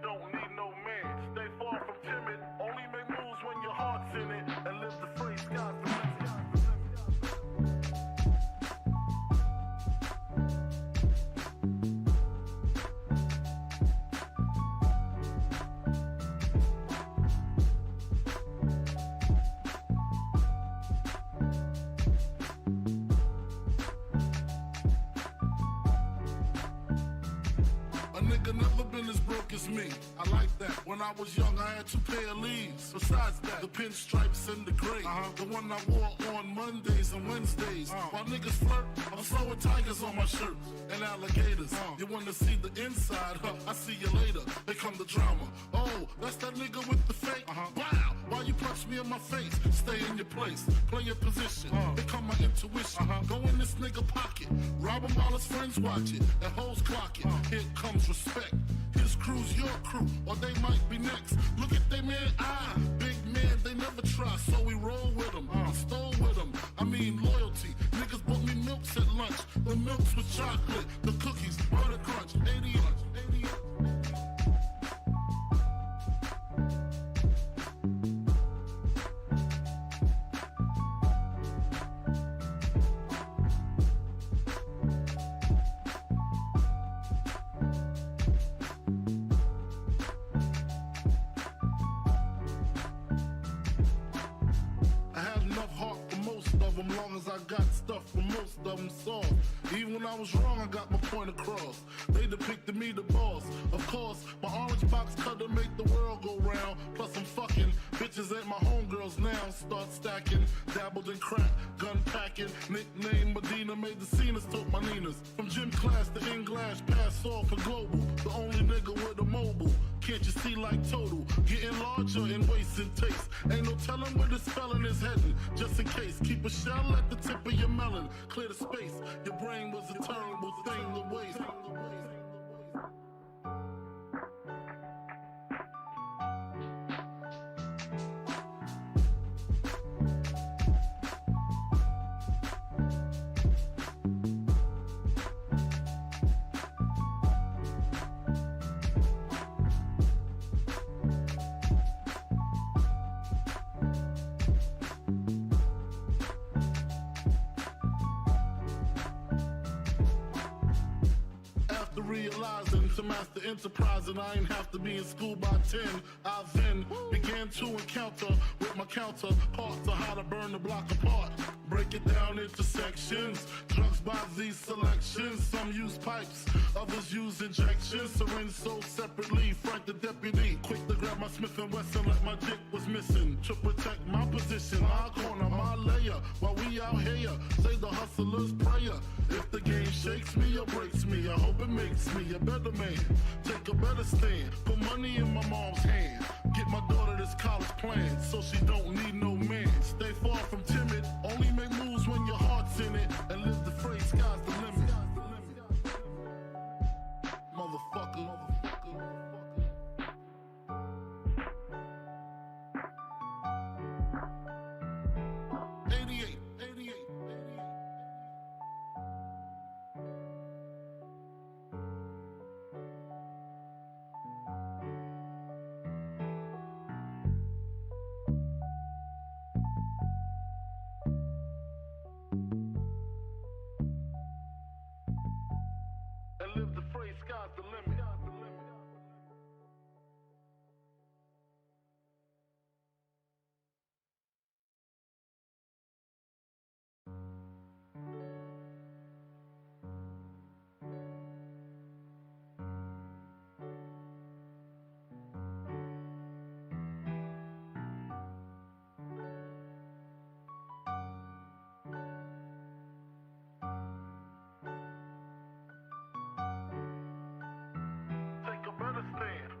don't need no man. Stay far from timid, only make moves when your heart's in it, and live the free sky's the limit. Me. I like that. When I was young, I had 2 pair of leaves. Besides that, the pinstripes and the gray. The one I wore on Mondays and Wednesdays. While niggas flirt, I'm throwing tigers on my shirt and alligators. You wanna see the inside? I see you later. They come the drama. Oh, that's that nigga with the fake. Wow, why you punch me in my face? Stay in your place, play your position. Become my intuition. Go in this nigga pocket, rob him while his friends watch it. And hoes clock it. Here comes respect. His crew's your crew, or they might be next. Look at they man, big man, they never try, so we roll with them, stole with them. I mean loyalty. Niggas bought me milks at lunch. The milks with chocolate, the cookies, butter crunch, 80 lunch, 80 lunch. I got stuff from most of them soft. Even when I was wrong, I got my point across. They depicted me the boss. Of course, my orange box cutter make the world go round. Plus I'm fucking bitches ain't my homegirls now. Start stacking, dabbled in crack, gun packing. Nickname Medina, made the scenes, took my Ninas. From gym class to in-glass, pass off for global. The only nigga with a mobile. Can't you see like total? Getting larger in waist and taste. Ain't no telling where this felon is heading. Just in case, keep a shell at the tip of your melon. Clear the space. Your brain was a terrible thing to waste. Realizing to master enterprise, and I ain't have to be in school by 10. I then began to encounter with my counterparts of how to burn the block apart. Break it down into sections. Drugs by these selections. Some use pipes, others use injections. Syringe sold separately. Frank the deputy, quick to grab my Smith & Wesson like my dick was missing. To protect my position, my corner, my layer. While we out here, say the hustler's prayer. If the game shakes me or breaks me, I hope it makes me a better man. Take a better stand, put money in my mom's hand. Get my daughter this college plan, so she don't need no man. Stay far from timid, only make moves when your heart's in it. And live the phrase, sky's the limit. Motherfucker. Sky's the limit.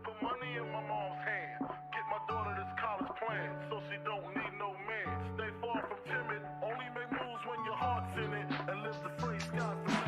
Put money in my mom's hand. Get my daughter this college plan, so she don't need no man. Stay far from timid, only make moves when your heart's in it. And live the free sky's the limit.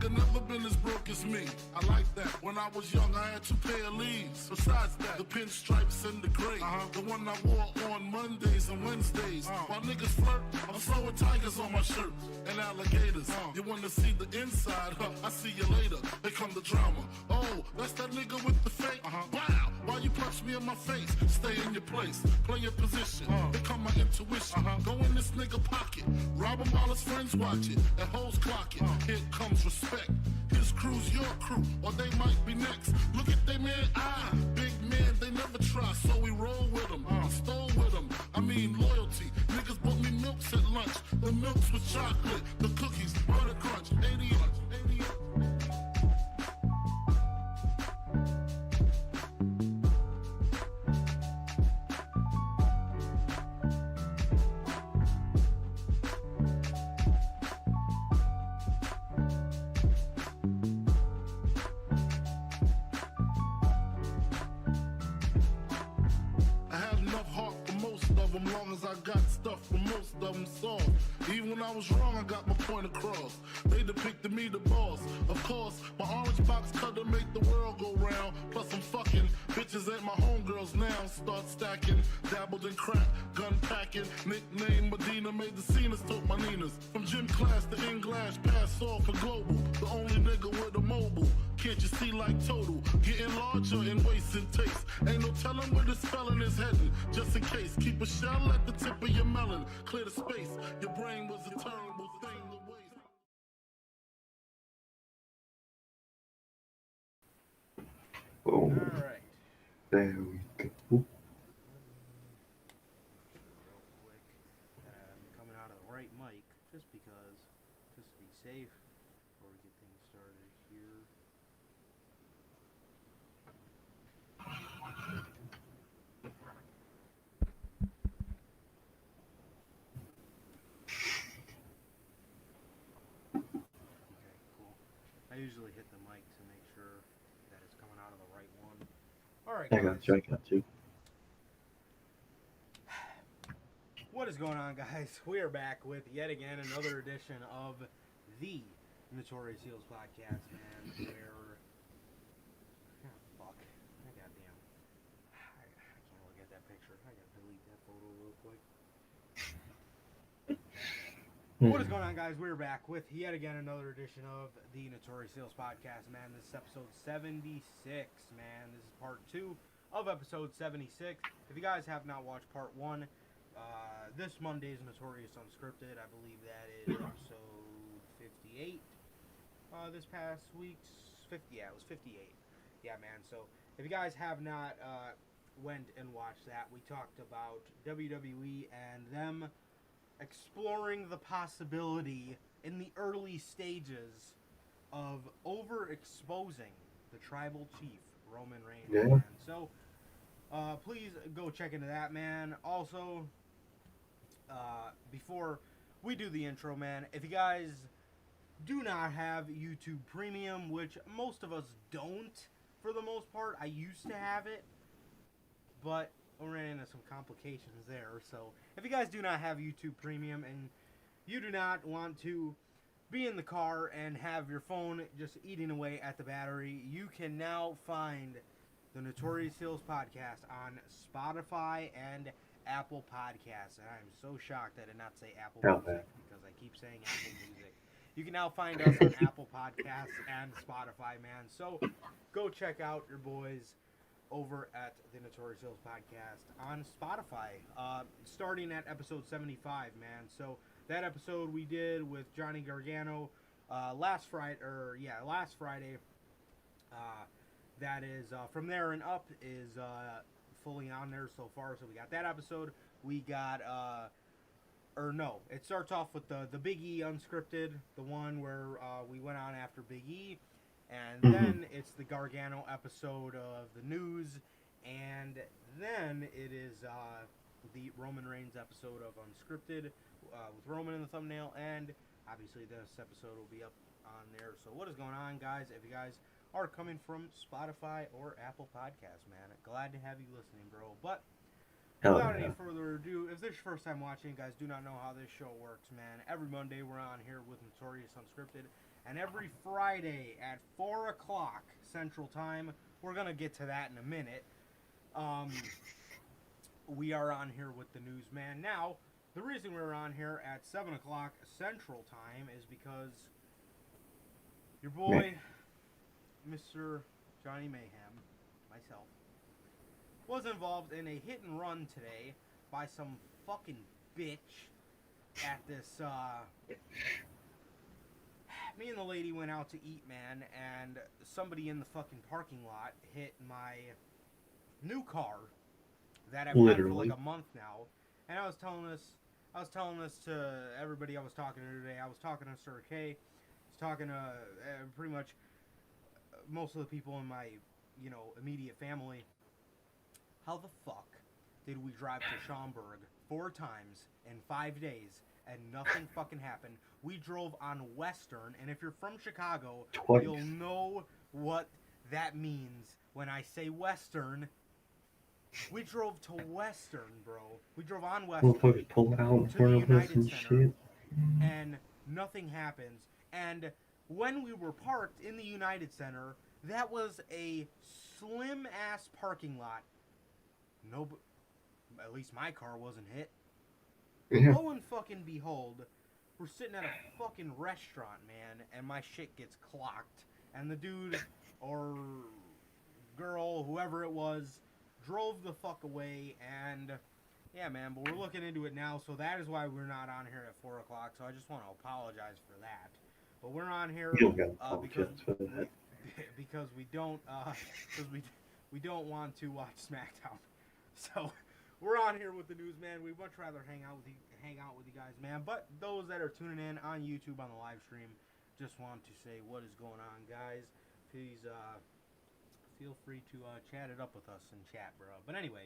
nigga never been as broke as me. I like that. When I was young, I had 2 pair of leaves. Besides that, the pinstripes and the gray. The one I wore on Mondays and Wednesdays. While niggas flirt, I'm throwing tigers on my shirt and alligators. You wanna see the inside? I see you later. Here come the drama. Oh, that's that nigga with the fake. Wow, why you punch me in my face? Stay in your place, play your position. Here come my intuition. Go in this nigga pocket, rob him while his friends watch it, and hoes clock it. Here comes respect. His crew's your crew, or they might be next. Look at they man, big man, they never try, so we roll with them. I stole with them, I mean loyalty. Niggas bought me milks at lunch, the milks with chocolate, the cookies, butter crunch, 80 long as I got stuff for most of them soft. Even when I was wrong, I got my point across. They depicted me the boss. Of course, my orange box cutter make the world go round. Plus I'm fucking bitches ain't my homegirls now. Start stacking, dabbled in crack, gun packing. Nickname Medina, made the scenes, took my Ninas. From gym class to English, pass off for global. The only nigga with a mobile. Can't you see like total? Getting larger in waist and taste. Ain't no telling where this felon is heading. Just in case, keep a shell at the tip of your melon. Clear the space. Your brain was a terrible thing to waste. Boom. All right. There we go. Real quick, coming out of the right mic, just to be safe, before we get things started here. Okay, cool. I usually hit the mic to make sure that it's coming out of the right one. All right, guys. I got you. What is going on, guys? We are back with yet again another edition of the Notorious Heels podcast, man. Where, fuck, goddamn, I can't look at that picture. I gotta delete that photo real quick. What is going on, guys? We're back with yet again another edition of the Notorious Heels podcast, man. This is episode 76, man. This is part 2 of episode 76. If you guys have not watched part 1, this Monday's Notorious Unscripted, I believe that is episode 58. This past week's 50, yeah, it was 58. Yeah, man. So if you guys have not went and watched that, we talked about WWE and them exploring the possibility in the early stages of overexposing the tribal chief, Roman Reigns. Yeah. Man. So please go check into that, man. Also, before we do the intro, man, if you guys do not have YouTube Premium, which most of us don't for the most part, I used to have it, but we ran into some complications there. So if you guys do not have YouTube Premium and you do not want to be in the car and have your phone just eating away at the battery, you can now find the Notorious Heels podcast on Spotify and Apple Podcasts. And I'm so shocked I did not say Apple Music because I keep saying Apple Music. You can now find us on Apple Podcasts and Spotify, man. So go check out your boys over at the Notorious Heels podcast on Spotify, starting at episode 75, man. So that episode we did with Johnny Gargano last Friday. That is from there and up is fully on there so far. So we got that episode. We got it starts off with the Big E unscripted, the one where we went on after Big E. And then it's the Gargano episode of the news, and then it is the Roman Reigns episode of Unscripted with Roman in the thumbnail, and obviously this episode will be up on there. So what is going on, guys? If you guys are coming from Spotify or Apple Podcasts, man, glad to have you listening, bro. But without any further ado, if this is your first time watching, guys, do not know how this show works, man. Every Monday we're on here with Notorious Unscripted. And every Friday at 4 o'clock Central Time, we're going to get to that in a minute, we are on here with the newsman. Now, the reason we're on here at 7 o'clock Central Time is because your boy, Mr. Johnny Mayhem, myself, was involved in a hit and run today by some fucking bitch at this, me and the lady went out to eat, man, and somebody in the fucking parking lot hit my new car that I've had for like a month now. And I was telling this to everybody I was talking to today. I was talking to Sir K. I was talking to pretty much most of the people in my, immediate family. How the fuck did we drive to Schaumburg 4 times in 5 days and nothing fucking happened? We drove on Western, and if you're from Chicago, you'll know what that means when I say Western. We drove to Western, bro. We drove on Western to the United Center, and nothing happens. And when we were parked in the United Center, that was a slim-ass parking lot. No, at least my car wasn't hit. Yeah. Lo and fucking behold, we're sitting at a fucking restaurant, man, and my shit gets clocked. And the dude or girl, whoever it was, drove the fuck away. And yeah, man, but we're looking into it now, so that is why we're not on here at 4 o'clock. So I just want to apologize for that. But we're on here because we don't we don't want to watch Smackdown. So we're on here with the newsman. We'd much rather hang out with you guys, man. But those that are tuning in on YouTube on the live stream, just want to say what is going on, guys. Please feel free to chat it up with us in chat, bro. But anyway,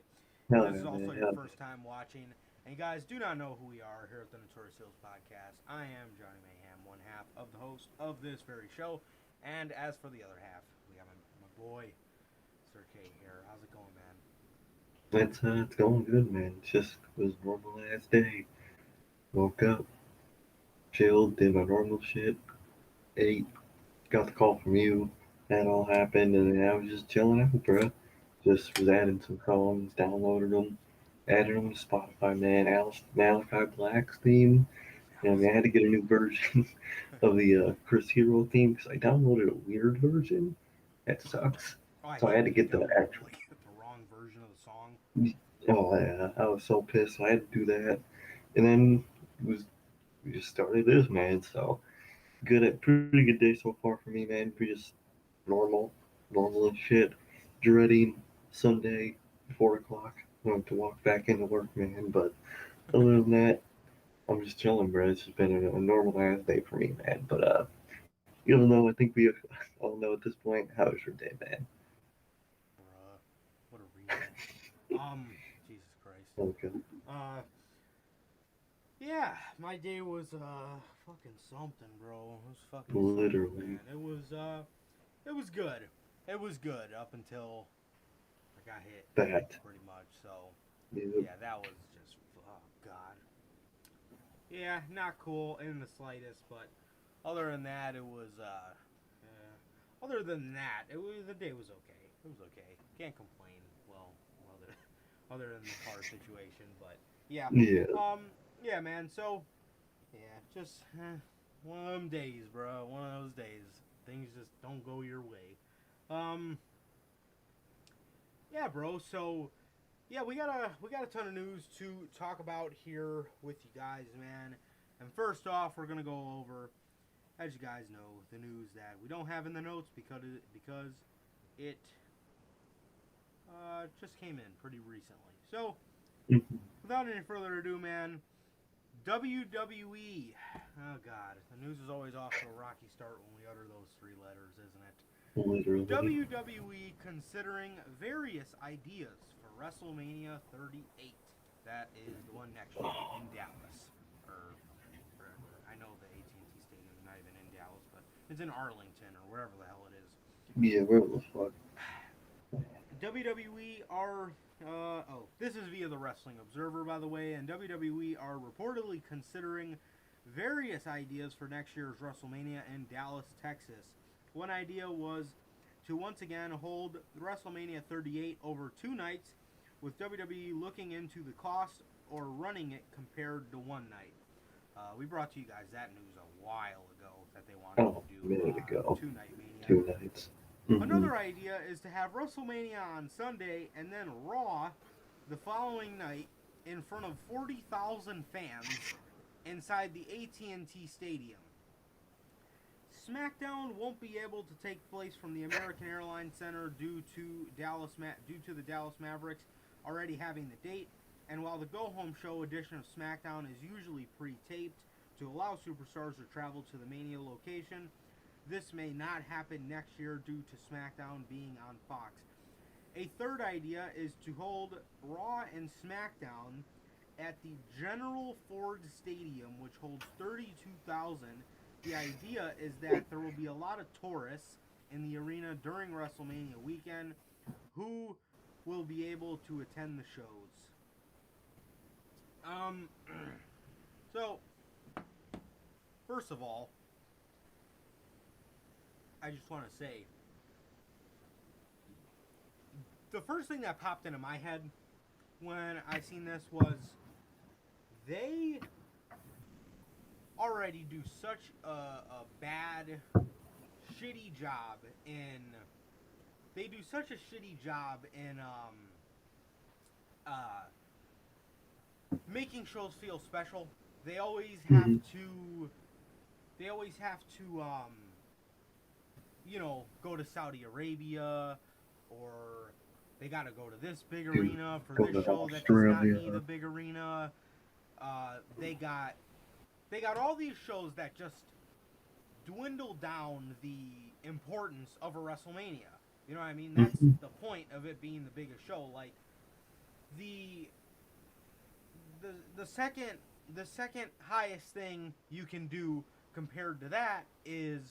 this is also your first time watching, and you guys do not know who we are here at the Notorious Podcast. I am Johnny Mayhem, one half of the host of this very show, and as for the other half, we have my boy Sir K here. How's it going, man? It's going good, man. It just was a normal ass day. Woke up, chilled, did my normal shit, ate, got the call from you. That all happened, and then I was just chilling out, bro. Just was adding some songs, downloaded them, added them to Spotify, man. Malachi Black's theme. I had to get a new version of the Chris Hero theme because I downloaded a weird version. That sucks. So I had to get the actual. The wrong version of the song. Oh yeah, I was so pissed. So I had to do that, and then we just started this, man. So pretty good day so far for me, man. We just normal as shit. Dreading Sunday, 4 o'clock. I have to walk back into work, man. But other than that, I'm just chilling, bro. It's just been a normal ass day for me, man. But even though I think we all know at this point, how was your day, man? Bruh, what a reason. Jesus Christ. Okay. Yeah, my day was fucking something, bro. It was fucking literally. Something, man. It was good. It was good up until I got hit. Pretty much. So yeah, that was just god. Yeah, not cool in the slightest, but other than that, it was the day was okay. It was okay. Can't complain. Well, other than the car situation, but yeah. Yeah, man. So yeah, just one of them days, bro. One of those days. Things just don't go your way. Yeah, bro. So yeah, we got a ton of news to talk about here with you guys, man. And first off, we're gonna go over, as you guys know, the news that we don't have in the notes because it just came in pretty recently. So without any further ado, man, WWE. Oh god, the news is always off to a rocky start when we utter those 3 letters, isn't it? Literally. WWE considering various ideas for WrestleMania 38. That is the one next year in Dallas. Or I know the AT&T Stadium is not even in Dallas, but it's in Arlington or wherever the hell it is. Yeah, where the fuck? WWE are... this is via the Wrestling Observer, by the way, and WWE are reportedly considering various ideas for next year's WrestleMania in Dallas, Texas. One idea was to once again hold WrestleMania 38 over 2 nights, with WWE looking into the cost or running it compared to one night. We brought to you guys that news a while ago that they wanted to do a minute ago. 2-night Mania. 2 nights. Mm-hmm. Another idea is to have WrestleMania on Sunday and then Raw the following night in front of 40,000 fans inside the AT&T Stadium. SmackDown won't be able to take place from the American Airlines Center due to the Dallas Mavericks already having the date, and while the go-home show edition of SmackDown is usually pre-taped to allow superstars to travel to the Mania location, this may not happen next year due to SmackDown being on Fox. A third idea is to hold Raw and SmackDown at the General Ford Stadium, which holds 32,000. The idea is that there will be a lot of tourists in the arena during WrestleMania weekend who will be able to attend the shows. So, first of all, I just want to say, the first thing that popped into my head when I seen this was they already do such a bad, shitty job in... They do such a shitty job in making shows feel special. They always have to... They always have to, you know, go to Saudi Arabia, or they gotta go to this big arena for this show that does not need a big arena. They got all these shows that just dwindle down the importance of a WrestleMania. You know what I mean? That's the point of it being the biggest show. Like the second highest thing you can do compared to that is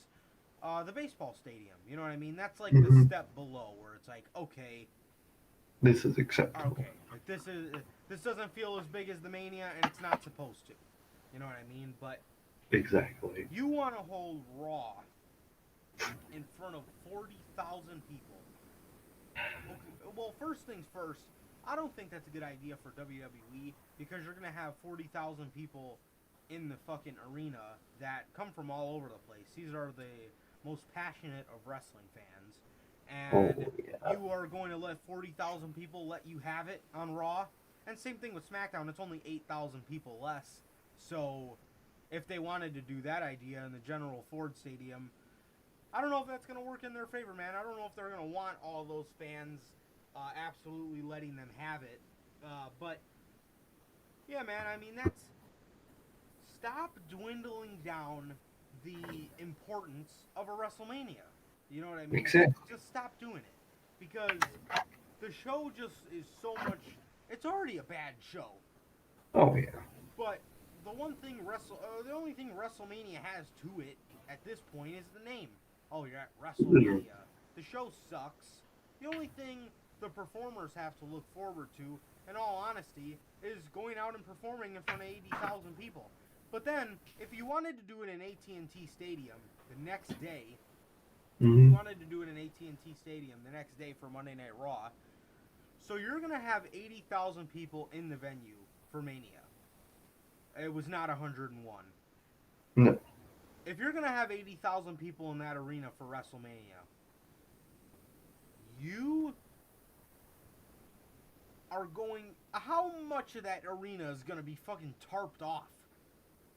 the baseball stadium. You know what I mean? That's like the step below, where it's like, okay, this is acceptable. Okay, like this doesn't feel as big as the Mania, and it's not supposed to. You know what I mean? But exactly, you want to hold Raw in front of 40,000 people. Okay, well, first things first, I don't think that's a good idea for WWE, because you're going to have 40,000 people in the fucking arena that come from all over the place. These are the most passionate of wrestling fans. And you are going to let 40,000 people let you have it on Raw. And same thing with SmackDown. It's only 8,000 people less. So if they wanted to do that idea in the General Ford Stadium, I don't know if that's going to work in their favor, man. I don't know if they're going to want all those fans absolutely letting them have it. But, yeah, man, I mean, that's... Stop dwindling down the importance of a WrestleMania. You know what I mean? Exactly. Just stop doing it. Because the show just is so much... It's already a bad show. Oh, yeah. But the only thing WrestleMania has to it at this point is the name. Oh, you're at WrestleMania. The show sucks. The only thing the performers have to look forward to, in all honesty, is going out and performing in front of 80,000 people. But then, if you wanted to do it in AT&T Stadium the next day, you wanted to do it in AT&T Stadium the next day for Monday Night Raw, so you're going to have 80,000 people in the venue for Mania. It was not 101. No. If you're going to have 80,000 people in that arena for WrestleMania, you are going... How much of that arena is going to be fucking tarped off?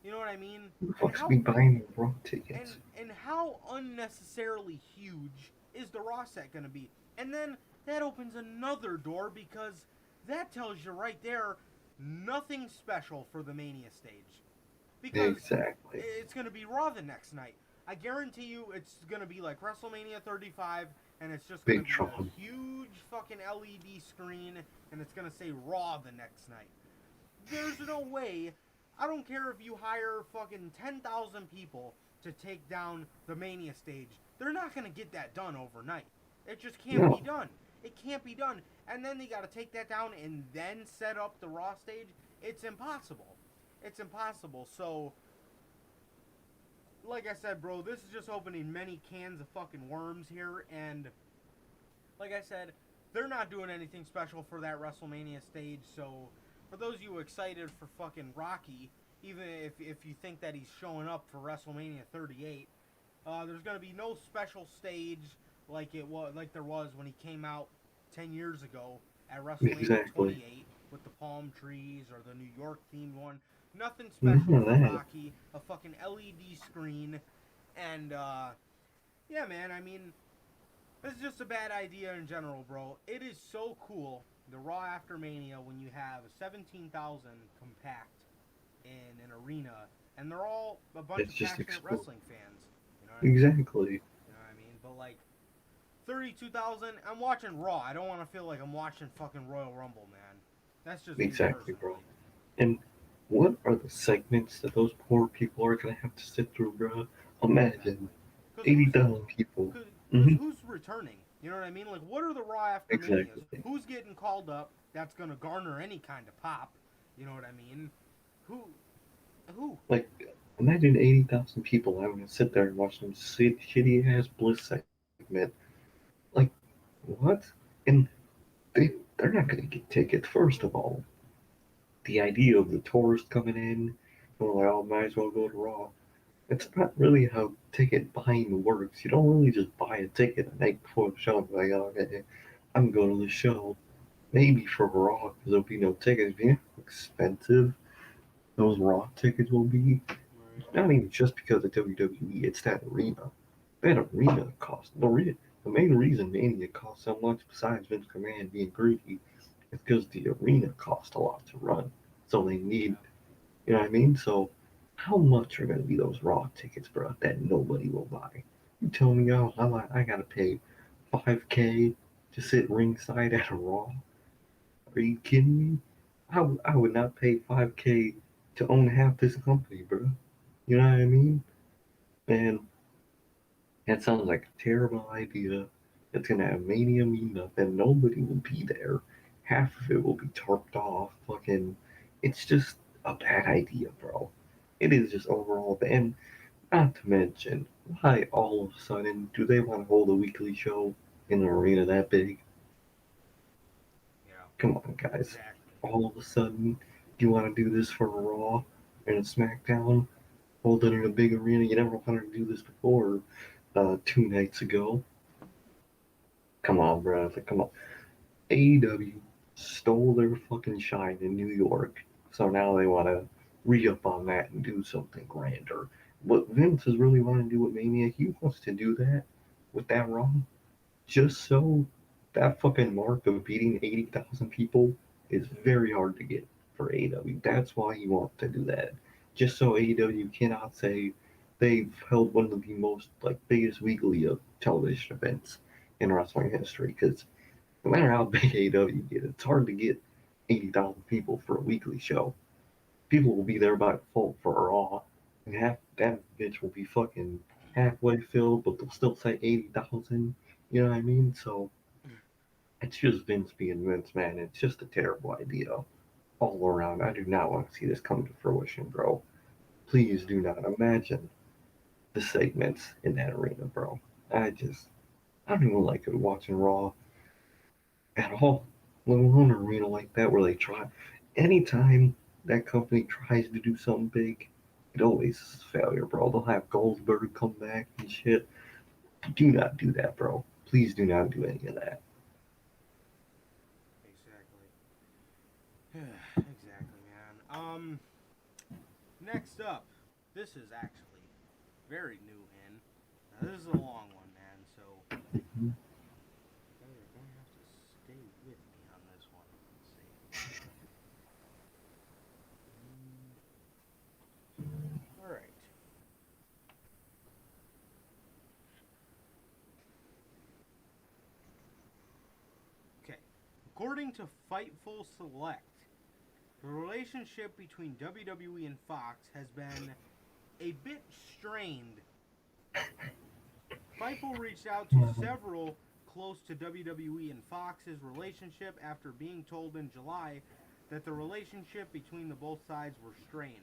You know what I mean? Folks be buying Raw tickets. And how unnecessarily huge is the Raw set going to be? And then that opens another door, because that tells you right there, nothing special for the Mania stage. Because exactly. It's going to be Raw the next night. I guarantee you it's going to be like WrestleMania 35, and it's just going to be a huge fucking LED screen, and it's going to say Raw the next night. There's no way... I don't care if you hire fucking 10,000 people to take down the Mania stage. They're not going to get that done overnight. It just can't be done. It can't be done. And then they got to take that down and then set up the Raw stage. It's impossible. It's impossible. So, like I said, bro, this is just opening many cans of fucking worms here, and like I said, they're not doing anything special for that WrestleMania stage, so for those of you excited for fucking Rocky, even if you think that he's showing up for WrestleMania 38, there's gonna be no special stage like there was when he came out 10 years ago at WrestleMania Exactly. 28 with the palm trees or the New York themed one. Nothing None special of for that. Rocky. A fucking LED screen, and yeah, man. I mean, this is just a bad idea in general, bro. It is so cool, the Raw after Mania, when you have 17,000 compact in an arena, and they're all a bunch It's of just passionate explode. wrestling fans. You know what I mean? Exactly. You know what I mean? But like 32,000, I'm watching Raw. I don't want to feel like I'm watching fucking Royal Rumble, man. That's just me Exactly, bro. personally. And what are the segments that those poor people are gonna have to sit through, bro? Imagine Exactly. Because 80,000 people. cause Mm-hmm. who's returning? You know what I mean? Like, what are the Raw after Manias? Exactly. Who's getting called up that's going to garner any kind of pop? You know what I mean? Who? Who? Like, imagine 80,000 people having to sit there and watch some shitty ass Bliss segment. Like, what? And they're not gonna get tickets. First of all, the idea of the tourist coming in, going like, oh, might as well go to Raw. It's not really how ticket buying works. You don't really just buy a ticket the night before the show and be like, oh, okay, I'm going to the show. Maybe for Raw, because there'll be no tickets. You know how expensive those Raw tickets will be? Right. Not even just because of WWE, it's that arena. That arena cost. The main reason Mania costs so much, besides Vince McMahon being greedy, is because the arena costs a lot to run. So they need, Yeah. you know what I mean? So how much are going to be those Raw tickets, bro, that nobody will buy? You tell me, oh, I got to pay 5K to sit ringside at a Raw? Are you kidding me? I would not pay 5K to own half this company, bro. You know what I mean? And that sounds like a terrible idea. It's gonna have Mania mean nothing. Nobody will be there. Half of it will be tarped off. Fucking, it's just a bad idea, bro. It is just overall bad. And not to mention, why all of a sudden do they want to hold a weekly show in an arena that big? Yeah. Come on, guys. Exactly. All of a sudden, you want to do this for a Raw and a SmackDown? Hold it in a big arena. You never wanted to do this before. 2 nights ago. Come on, bro. Like, come on. AEW stole their fucking shine in New York, so now they want to re up on that and do something grander. What Vince is really wanting to do with Mania, he wants to do that with that Raw, just so that fucking mark of beating 80,000 people is very hard to get for AEW. That's why he wants to do that. Just so AEW cannot say they've held one of the most like biggest weekly television events in wrestling history. Because no matter how big AEW get, it's hard to get 80,000 people for a weekly show. People will be there by default for Raw, and half that bitch will be fucking halfway filled, but they'll still say 80,000. You know what I mean? So it's just Vince being Vince, man. It's just a terrible idea all around. I do not want to see this come to fruition, bro. Please do not imagine the segments in that arena, bro. I don't even like watching Raw at all, let alone an arena like that where they try. Anytime that company tries to do something big, it always is a failure, bro. They'll have Goldberg come back and shit. Do not do that, bro. Please do not do any of that. Exactly. Exactly, man. Next up, this is actually very new in. Now, this is a long one, man, so Mhm. you guys are gonna have to stay with me on this one. Let's see. All right. Okay. According to Fightful Select, the relationship between WWE and Fox has been a bit strained. Fightful reached out to several close to WWE and Fox's relationship after being told in July that the relationship between the both sides were strained.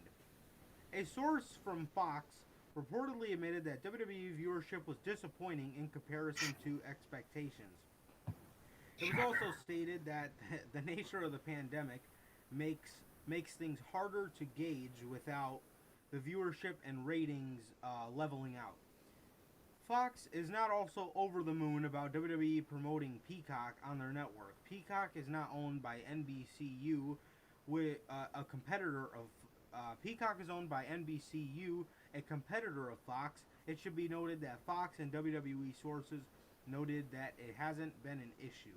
A source from Fox reportedly admitted that WWE viewership was disappointing in comparison to expectations. It was also stated that the nature of the pandemic makes things harder to gauge without the viewership and ratings leveling out. Fox is not also over the moon about WWE promoting Peacock on their network. Peacock is not owned by NBCU, with a competitor of Peacock is owned by NBCU, a competitor of Fox. It should be noted that Fox and WWE sources noted that it hasn't been an issue.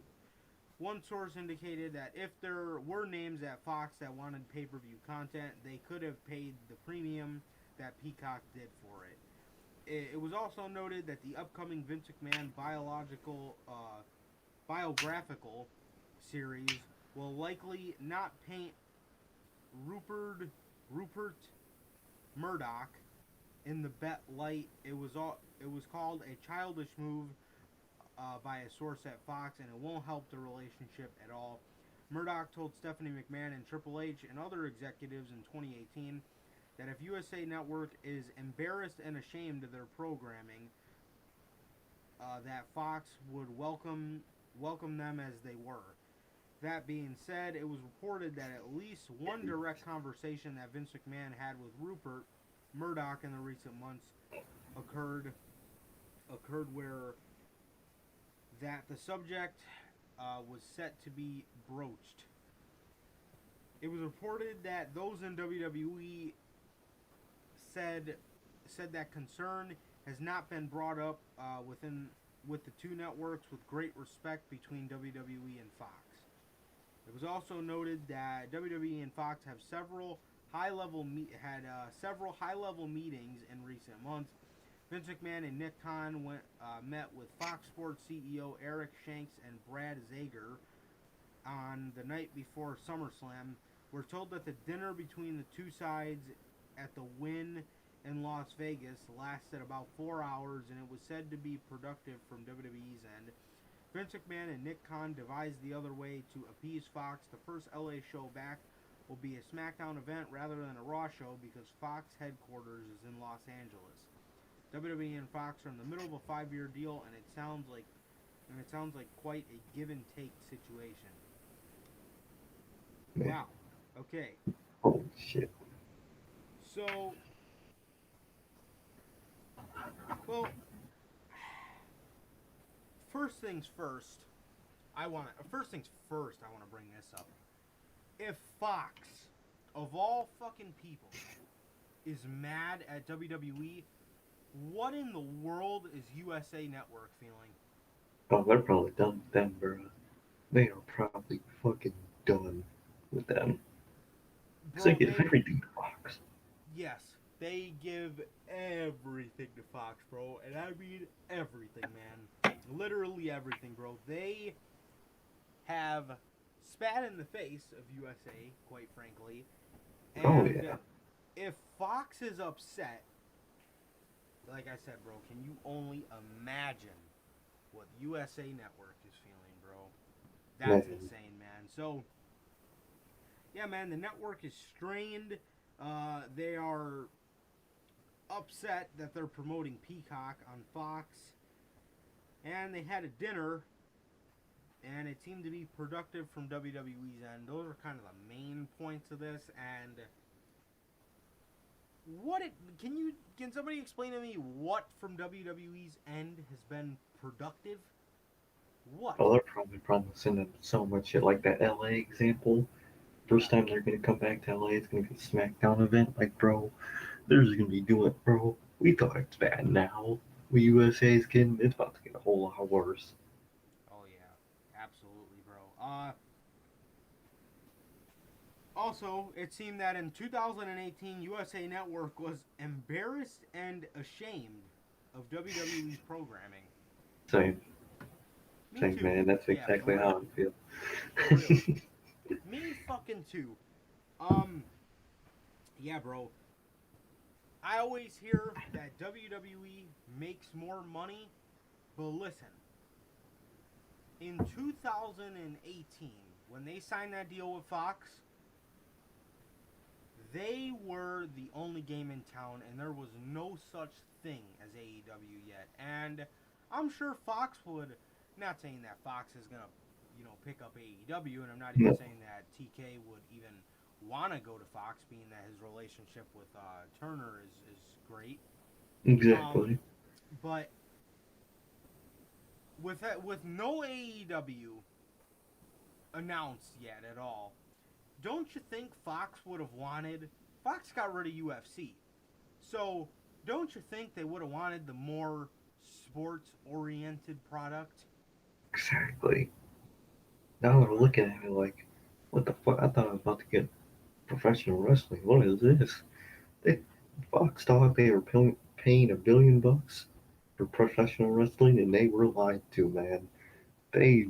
One source indicated that if there were names at Fox that wanted pay-per-view content, they could have paid the premium that Peacock did for it. It was also noted that the upcoming Vince McMahon biographical series will likely not paint Rupert Murdoch in the bet light. It was called a childish move by a source at Fox, and it won't help the relationship at all. Murdoch told Stephanie McMahon and Triple H and other executives in 2018 that if USA Network is embarrassed and ashamed of their programming, that Fox would welcome them as they were. That being said, it was reported that at least one direct conversation that Vince McMahon had with Rupert Murdoch in the recent months occurred where that the subject was set to be broached. It was reported that those in WWE said that concern has not been brought up with the two networks, with great respect between WWE and Fox. It was also noted that WWE and Fox have several high-level meetings in recent months. Vince McMahon and Nick Khan met with Fox Sports CEO Eric Shanks and Brad Zager on the night before SummerSlam. We're told that the dinner between the two sides at the Wynn in Las Vegas lasted about 4 hours, and it was said to be productive from WWE's end. Vince McMahon and Nick Khan devised the other way to appease Fox. The first LA show back will be a Smackdown event rather than a Raw show because Fox headquarters is in Los Angeles. WWE and Fox are in the middle of a 5-year deal, and it sounds like quite a give and take situation. Man. Wow. Okay. Holy shit. So, well, first things first, I want to bring this up. If Fox, of all fucking people, is mad at WWE, what in the world is USA Network feeling? Oh, they're probably done with them, bro. They are probably fucking done with them. Because they give everything to Fox. Yes, they give everything to Fox, bro. And I mean everything, man. Literally everything, bro. They have spat in the face of USA, quite frankly. And Oh, yeah. if Fox is upset, like I said, bro, can you only imagine what USA Network is feeling, bro? That's insane, man. So, yeah, man, the network is strained. They are upset that they're promoting Peacock on Fox. And they had a dinner, and it seemed to be productive from WWE's end. Those are kind of the main points of this. And can somebody explain to me what from WWE's end has been productive? What? Oh, they're probably promising them so much shit, like that LA example. First time they're gonna come back to LA, it's gonna be a SmackDown event. Like, bro, they're just gonna be doing, bro. We thought it's bad now. We USA's kidding. It's about to get a whole lot worse. Oh yeah, absolutely, bro. Also, it seemed that in 2018, USA Network was embarrassed and ashamed of WWE's programming. Same, Me too. man. That's Yeah, exactly for how real. I feel. Me fucking too. Yeah, bro. I always hear that WWE makes more money, but listen. In 2018, when they signed that deal with Fox, they were the only game in town, and there was no such thing as AEW yet. And I'm sure Fox would, not saying that Fox is gonna, pick up AEW, and I'm not even No, saying that TK would even want to go to Fox, being that his relationship with Turner is great. exactly. But with no AEW announced yet at all, don't you think Fox would have wanted? Fox got rid of UFC, so don't you think they would have wanted the more sports-oriented product? Exactly. Now they're looking at me like, what the fuck? I thought I was about to get professional wrestling. What is this? They, Fox thought they were paying $1 billion for professional wrestling, and they were lied to, man. They,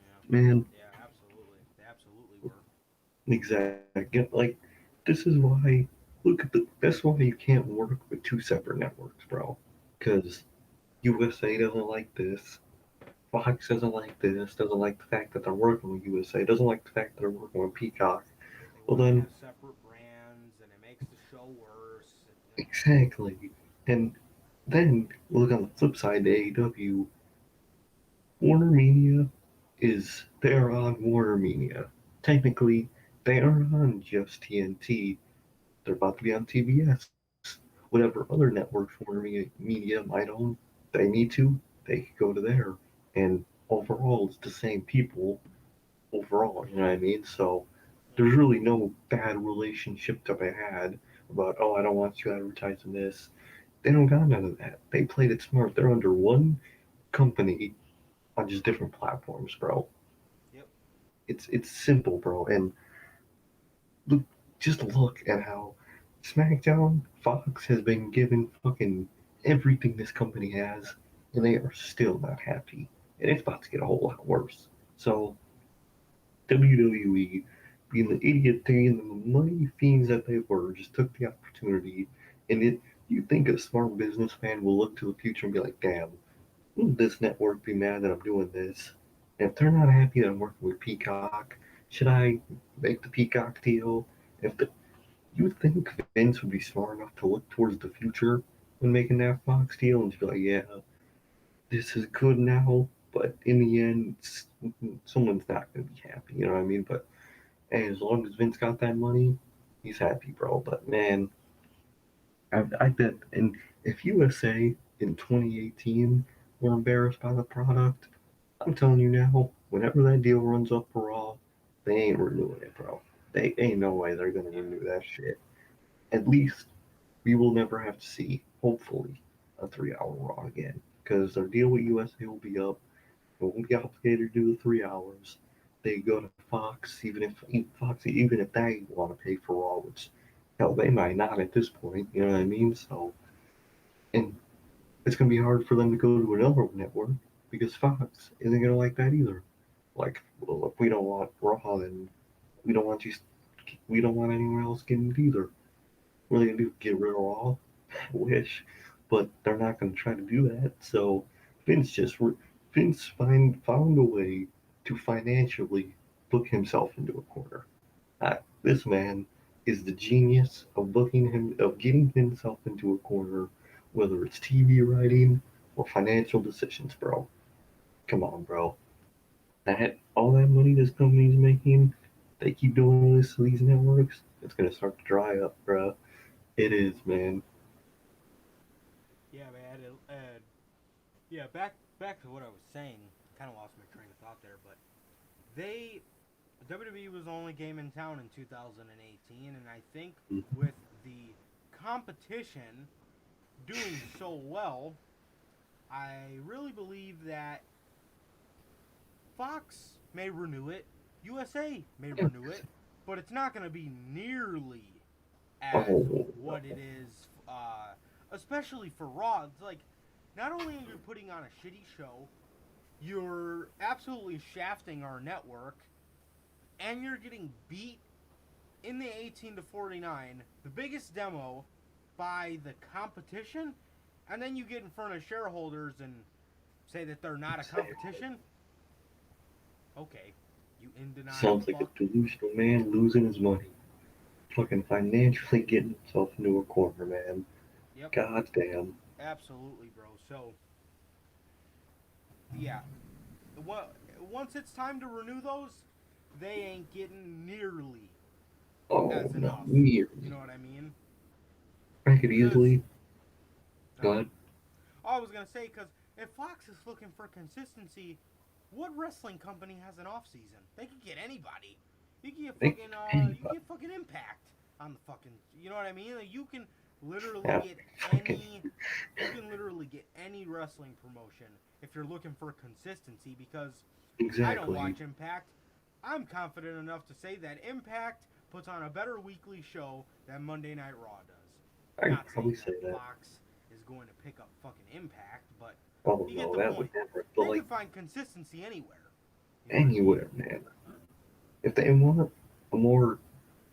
Yeah, man, yeah, absolutely. They absolutely were. exactly. Like, this is why, look at that's why you can't work with two separate networks, bro. Because USA doesn't like this. Fox doesn't like this, doesn't like the fact that they're working with USA, doesn't like the fact that they're working with Peacock. They Well, want to then, have separate brands, and it makes the show worse. exactly. And then, look on the flip side to AEW, Warner Media they're on Warner Media. Technically, they aren't on just TNT. They're about to be on TBS. Whatever other networks Warner Media might own, they need to, they could go to there. And overall, it's the same people overall, you know what I mean? So there's Yeah, really no bad relationship to be had about, oh, I don't want you advertising this. They don't got none of that. They played it smart. They're under one company on just different platforms, bro. yep, It's simple, bro. And look, just look at how SmackDown Fox has been given fucking everything this company has, and they are still not happy. And it's about to get a whole lot worse. So WWE, being the idiot they and the money fiends that they were, just took the opportunity. And you think a smart businessman will look to the future and be like, damn, will this network be mad that I'm doing this? And if they're not happy that I'm working with Peacock, should I make the Peacock deal? If the, you think Vince would be smart enough to look towards the future when making that Fox deal and just be like, yeah, this is good now, but in the end, someone's not going to be happy. You know what I mean? But hey, as long as Vince got that money, he's happy, bro. But man, I bet, and if USA in 2018 were embarrassed by the product, I'm telling you now, whenever that deal runs up for Raw, they ain't renewing it, bro. They ain't no way they're gonna yeah, renew that shit. At least we will never have to see, hopefully, a 3 hour Raw again. Because their deal with USA will be up. They won't be obligated to do the 3 hours. They go to Fox, even if they want to pay for Raw, which hell they might not at this point. You know what I mean? So, and it's gonna be hard for them to go to another network because Fox isn't gonna like that either. Like, well, if we don't want Raw, then we don't want you. We don't want anyone else getting it either. What are they gonna do? Get rid of Raw? I wish, but they're not gonna try to do that. So Vince just Vince found a way to financially book himself into a corner. This man is the genius of getting himself into a corner, whether it's TV writing or financial decisions, bro. Come on, bro. That all that money this company's making, they keep doing this to these networks, it's gonna start to dry up, bro. It is, man. yeah, man. Yeah, back to what I was saying. Kind of lost my train of thought there, but they WWE was the only game in town in 2018, and I think with the competition doing so well, I really believe that Fox may renew it, USA may renew it, but it's not going to be nearly as Oh, what it is, especially for Raw. It's like, not only are you putting on a shitty show, you're absolutely shafting our network, and you're getting beat in the 18 to 49, the biggest demo by the competition, and then you get in front of shareholders and say that they're not a exactly. competition. Okay, you in denial Sounds like a fuck. delusional man losing his money. fucking financially getting himself into a corner, man. Yep. God damn. Absolutely, bro. So, yeah. Well, once it's time to renew those, they ain't getting nearly Oh, as not enough. You nearly. know what I mean? I could Because, easily. Go ahead. I was gonna say, because if Fox is looking for consistency, what wrestling company has an off season? They could get anybody. You can get They fucking anybody. Impact on the fucking. You know what I mean? Like, you can literally Yeah, get fucking any. You can literally get any wrestling promotion if you're looking for consistency. Because I don't exactly. watch Impact. I'm confident enough to say that Impact puts on a better weekly show than Monday Night Raw does. I could Not probably saying say that that. Fox is going to pick up fucking Impact, but Oh you get no, the that would point. never. But They like can find consistency anywhere. You know what I mean? anywhere, man. If they want a more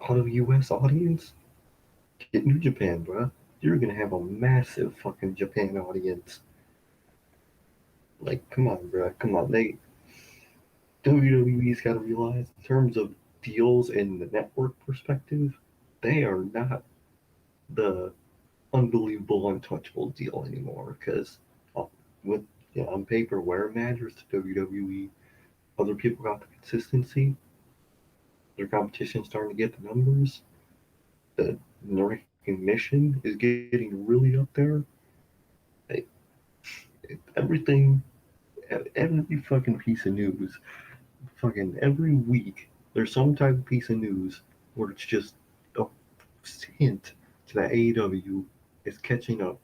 out of US audience, get New Japan, bruh. You're gonna have a massive fucking Japan audience. Like, come on, bruh. Come on. WWE's got to realize, in terms of deals in the network perspective, they are not the unbelievable untouchable deal anymore. Because with on paper, where it matters to WWE, other people got the consistency. Their competition's starting to get the numbers. The recognition is getting really up there. Like, everything, every fucking piece of news, fucking every week, there's some type of piece of news where it's just a hint to that AEW is catching up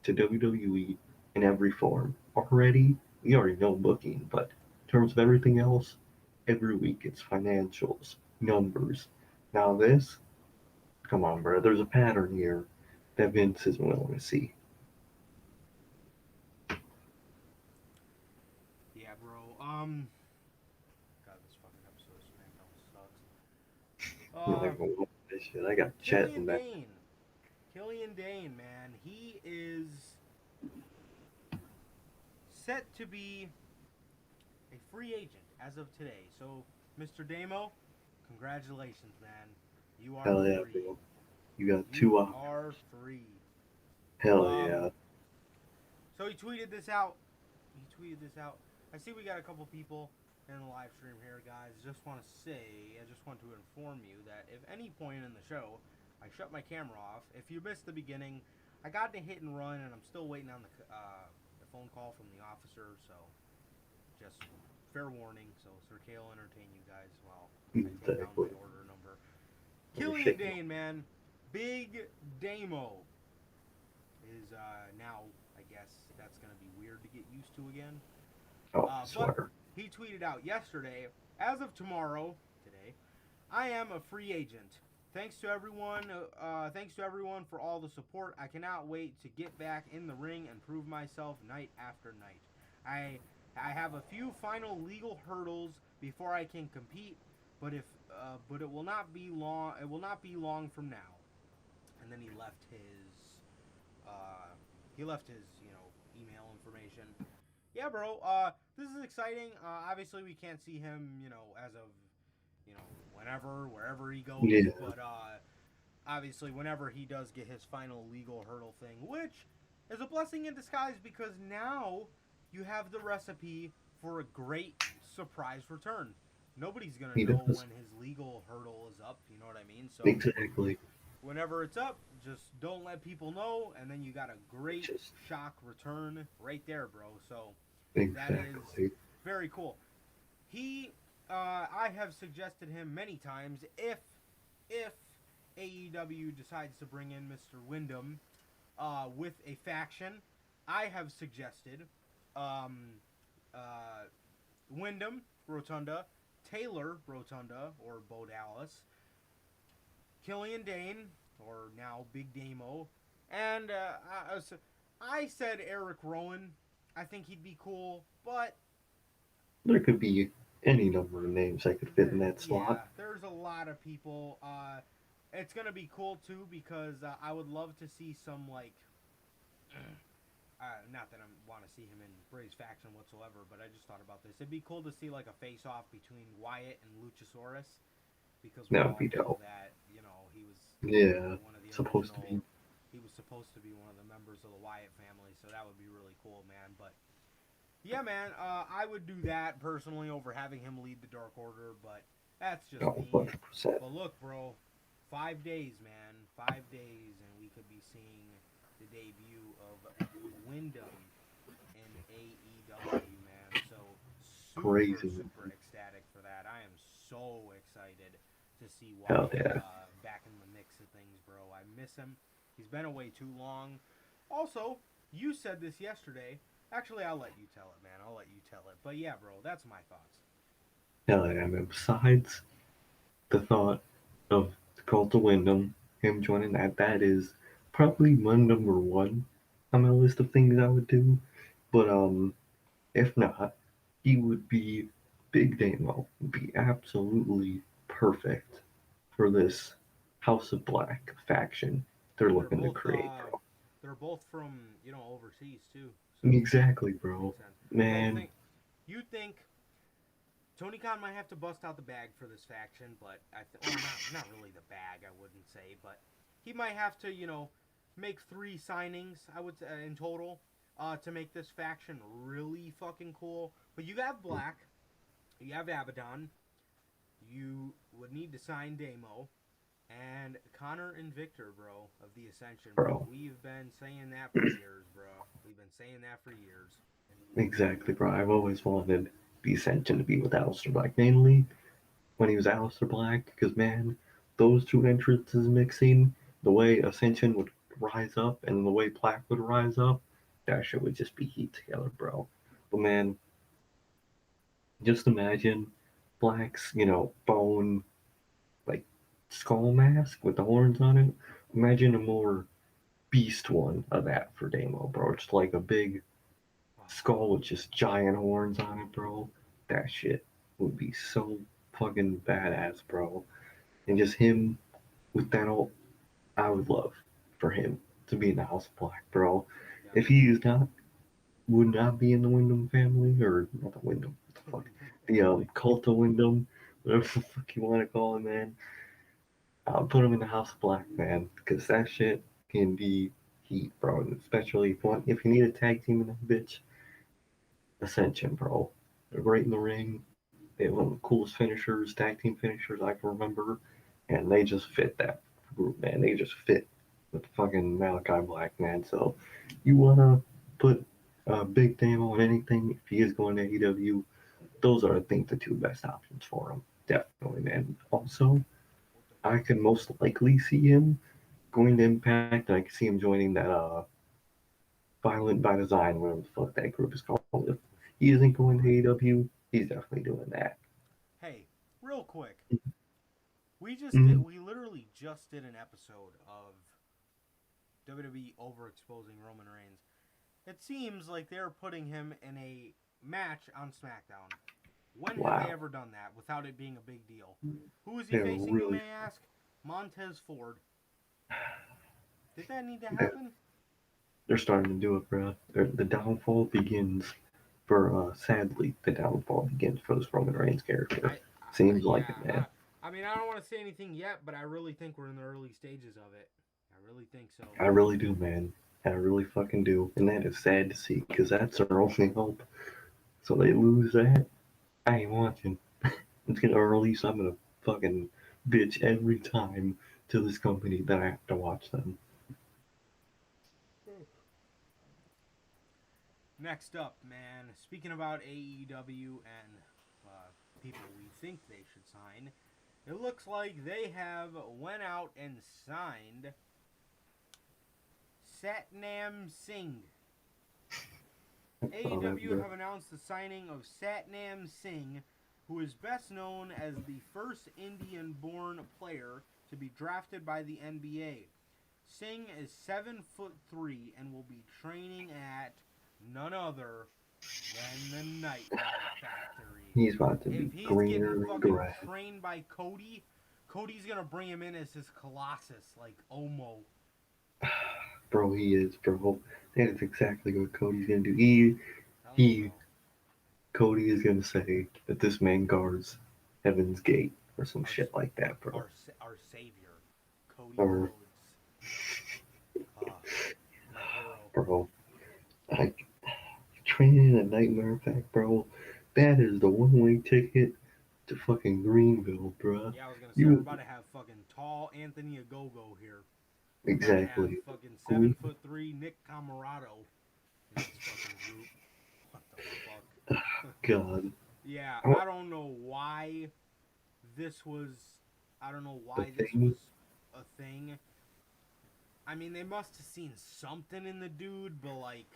to WWE in every form. Already, we already know booking, but in terms of everything else, every week it's financials, numbers. Now this, come on, bro, there's a pattern here that Vince isn't willing to see. Yeah, bro. God, this fucking episode of Smackdown sucks. You're like, well, this shit, I got chatting Killian back. Dane. Killian Dane, man. He is set to be a free agent as of today. So, Mr. Damo, congratulations, man. You are Hell yeah, free. bro. You got You two options. are free. Hell Um, yeah. so he tweeted this out. I see we got a couple people in the live stream here, guys. I just want to inform you that if any point in the show I shut my camera off, if you missed the beginning, I got to hit and run, and I'm still waiting on the phone call from the officer. So just fair warning. So Sir K will entertain you guys while I take down my Exactly. order number. You're Killian shaking. Dane, man, Big Damo is now. I guess that's gonna be weird to get used to again. Oh, But swear. he tweeted out yesterday, as of tomorrow, today, I am a free agent. Thanks to everyone. Thanks to everyone for all the support. I cannot wait to get back in the ring and prove myself night after night. I have a few final legal hurdles before I can compete, but it will not be long. It will not be long from now. And then he left his email information. Yeah, bro. This is exciting. Obviously, we can't see him, as of, whenever, wherever he goes. Yeah. But obviously, whenever he does get his final legal hurdle thing, which is a blessing in disguise because now you have the recipe for a great surprise return. Nobody's gonna He know does. when his legal hurdle is up. You know what I mean? So Exactly. whenever it's up, just don't let people know, and then you got a great Just shock return right there, bro. So that is exactly. very cool. I have suggested him many times if AEW decides to bring in Mr. Wyndham with a faction, I have suggested Wyndham Rotunda, Taylor Rotunda or Bo Dallas, Killian Dane or now Big Damo, and I said Eric Rowan. I think he'd be cool, but There could be any number of names that could fit in that yeah, slot. there's a lot of people. It's gonna be cool too because I would love to see some like. Not that I want to see him in Bray's faction whatsoever, but I just thought about this. It'd be cool to see like a face-off between Wyatt and Luchasaurus, because we That all would be know dope. that he He was Yeah, one of the supposed to be. original. He was supposed to be one of the members of the Wyatt family, so that would be really cool, man. But yeah, man, I would do that personally over having him lead the Dark Order, but that's just Oh, me. 100%. But look, bro, 5 days, man, 5 days, and we could be seeing the debut of Wyndham in AEW, man. So super, Crazy. super ecstatic for that. I am so excited to see Hell Wyatt yeah. back in the mix of things, bro. I miss him. He's been away too long. Also, you said this yesterday. Actually, I'll let you tell it, man. I'll let you tell it. But yeah, bro, that's my thoughts. Hell yeah, man. Besides the thought of the Cult of Wyndham, him joining that is probably my number one on my list of things I would do. But if not, he would be Big Damo. Would be absolutely perfect for this House of Black faction they're And looking to create, bro. they're both from overseas too. So Exactly, bro. makes sense, bro. Man, You think Tony Khan might have to bust out the bag for this faction, but well, not really the bag, I wouldn't say, but he might have to, make 3 signings, I would say, in total, to make this faction really fucking cool. But you have Black, you have Abaddon, you would need to sign Damo, and Connor and Victor, bro, of the Ascension, bro. bro. We've been saying that for years, bro. We've been saying that for years. Exactly, bro. I've always wanted the Ascension to be with Aleister Black, mainly when he was Aleister Black, because man, those two entrances mixing, the way Ascension would rise up and the way Black would rise up, that shit would just be heat together, bro. But man, just imagine Black's, bone, like, skull mask with the horns on it. Imagine a more beast one of that for Damo, bro. Just like a big skull with just giant horns on it, bro. That shit would be so fucking badass, bro. And just him with that old, I would love for him to be in the House of Black, bro. Yep. If he is not, would not be in the Wyndham family, or not the Wyndham, what the fuck, the Cult of Wyndham, whatever the fuck you want to call it, man. I'll put him in the House of Black, man, because that shit can be heat, bro. Especially if you need a tag team in that bitch, Ascension, bro. They're great in the ring. They have one of the coolest finishers, tag team finishers I can remember, and they just fit that group, man. They just fit with fucking Malachi Black, man. So you wanna put Big Damo on anything if he is going to AEW, those are I think the 2 best options for him. Definitely, man. Also, I can most likely see him going to Impact. I can see him joining that Violent by Design, whatever the fuck that group is called. If he isn't going to AEW, he's definitely doing that. Hey, real quick, Mm-hmm. we literally just did an episode of WWE overexposing Roman Reigns. It seems like they're putting him in a match on SmackDown. When have they Wow. ever done that without it being a big deal? Who is he They're facing, you really, may ask? Montez Ford. Did that need to they're, happen? they're starting to do it, bro. The downfall begins sadly, the downfall begins for this Roman Reigns character. Seems like Yeah. it, man. I mean, I don't want to say anything yet, but I really think we're in the early stages of it. I really think so. I really do, man. I really fucking do. And that is sad to see, because that's our only hope. So they lose that, I ain't watching. It's gonna, or at least I'm gonna fucking bitch every time to this company that I have to watch them. Next up, man. Speaking about AEW and people we think they should sign, it looks like they have went out and signed Satnam Singh. Oh, that, AEW have announced the signing of Satnam Singh, who is best known as the first Indian-born player to be drafted by the NBA. Singh is 7'3" and will be training at none other than the Nightmare Factory. he's about to be If he's greener getting than fucking grass. trained by Cody, Cody's gonna bring him in as his Colossus, like Omo. Bro, he is, bro. That is exactly what Cody's gonna do. Tell me, He, bro. Cody is gonna say that this man guards Heaven's Gate or some Our, shit like that, bro. our savior, Cody Or- Rhodes. My hero. Bro, I training a nightmare pack, bro. That is the one-way ticket to fucking Greenville, bro. Yeah, I was gonna say we're about to have fucking tall Anthony Ogogo here. We're about to have Exactly. fucking 7'3" Nick Camarado in this fucking group. What the fuck? God. Yeah, Oh. I don't know why this was. I don't know why A this thing? was a thing. I mean, they must have seen something in the dude, but like,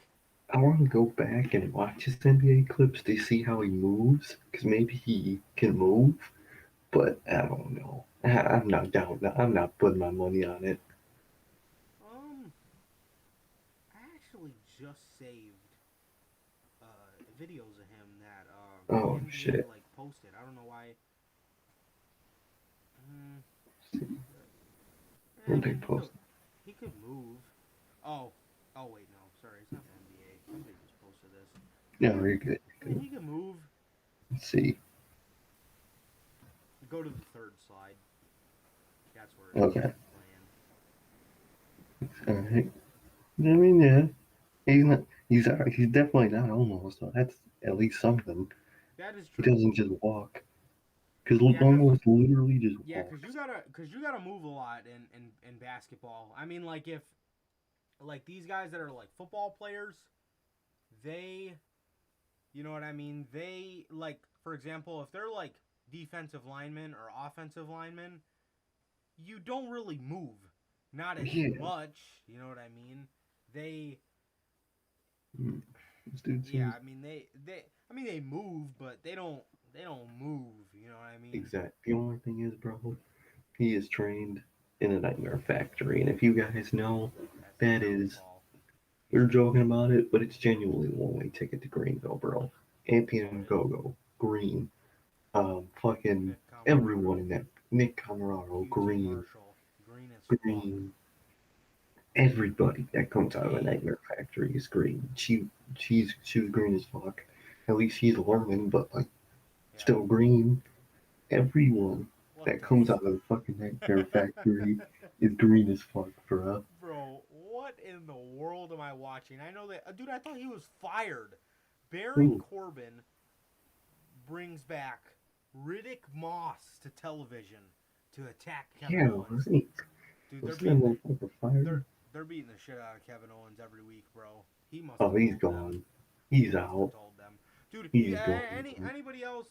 I want to go back and watch his NBA clips to see how he moves, because maybe he can move, but I don't know. I'm not down. I'm not putting my money on it. I actually just saved videos of him that Oh, the NBA shit. like posted. I don't know why. When they post. He could move. Oh wait, no, sorry, it's not the NBA. Somebody just posted this. Yeah, you're good. I mean, he can move. Let's see. Go to the third slide. That's where it's Okay. playing. Alright. I mean, yeah. He's not. He's definitely not almost. So that's at least something. That is He true. doesn't just walk. Because Yeah, almost literally just Yeah, walks. cause you gotta move a lot in basketball. I mean, like if like these guys that are like football players, they, you know what I mean? They like, for example, if they're like defensive linemen or offensive linemen, you don't really move, not as Yeah. much. You know what I mean? They, This dude yeah, seems I mean they move, but they don't move. You know what I mean? exact. The only thing is, bro, he is trained in a nightmare factory, and if you guys know, That's that the is. downfall. We're joking about it, but it's genuinely a one-way ticket to Greenville, bro. Anthony Gogo, Green, fucking Nick Camarado, everyone in that. Nick Camarado, QT Green, Marshall, green as fuck. Green. Everybody that comes out of a Hey. nightmare factory is green. She was green as fuck. At least she's learning, but like Yeah. still green. Everyone What that the comes out of the fucking nightmare factory is green as fuck, bro. Bro, what in the world am I watching? I know that, dude. I thought he was fired. Baron Ooh. Corbin brings back Riddick Moss to television to attack Kevin Yeah, Owens. right. Dude, Was that motherfucker fired? they're beating the shit out of Kevin Owens every week, bro. He must. Oh, have he's told them. gone. He's Must have out. told them. Dude, He's yeah, gone. anybody else,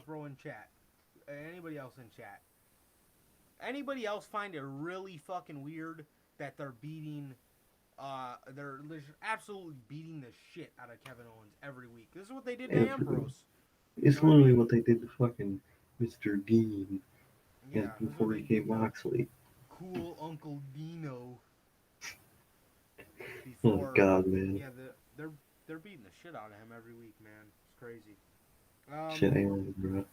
bro, in chat? Anybody else in chat? Anybody else find it really fucking weird that they're beating, they're absolutely beating the shit out of Kevin Owens every week? This is what they did to Ambrose. It's You know what I literally mean? what they did to fucking Mr. Dean Yeah, this is before what he they came did to Moxley. cool Uncle Dino. Oh Before, god, man. yeah, they're beating the shit out of him every week, man. It's crazy. Shit ain't bro.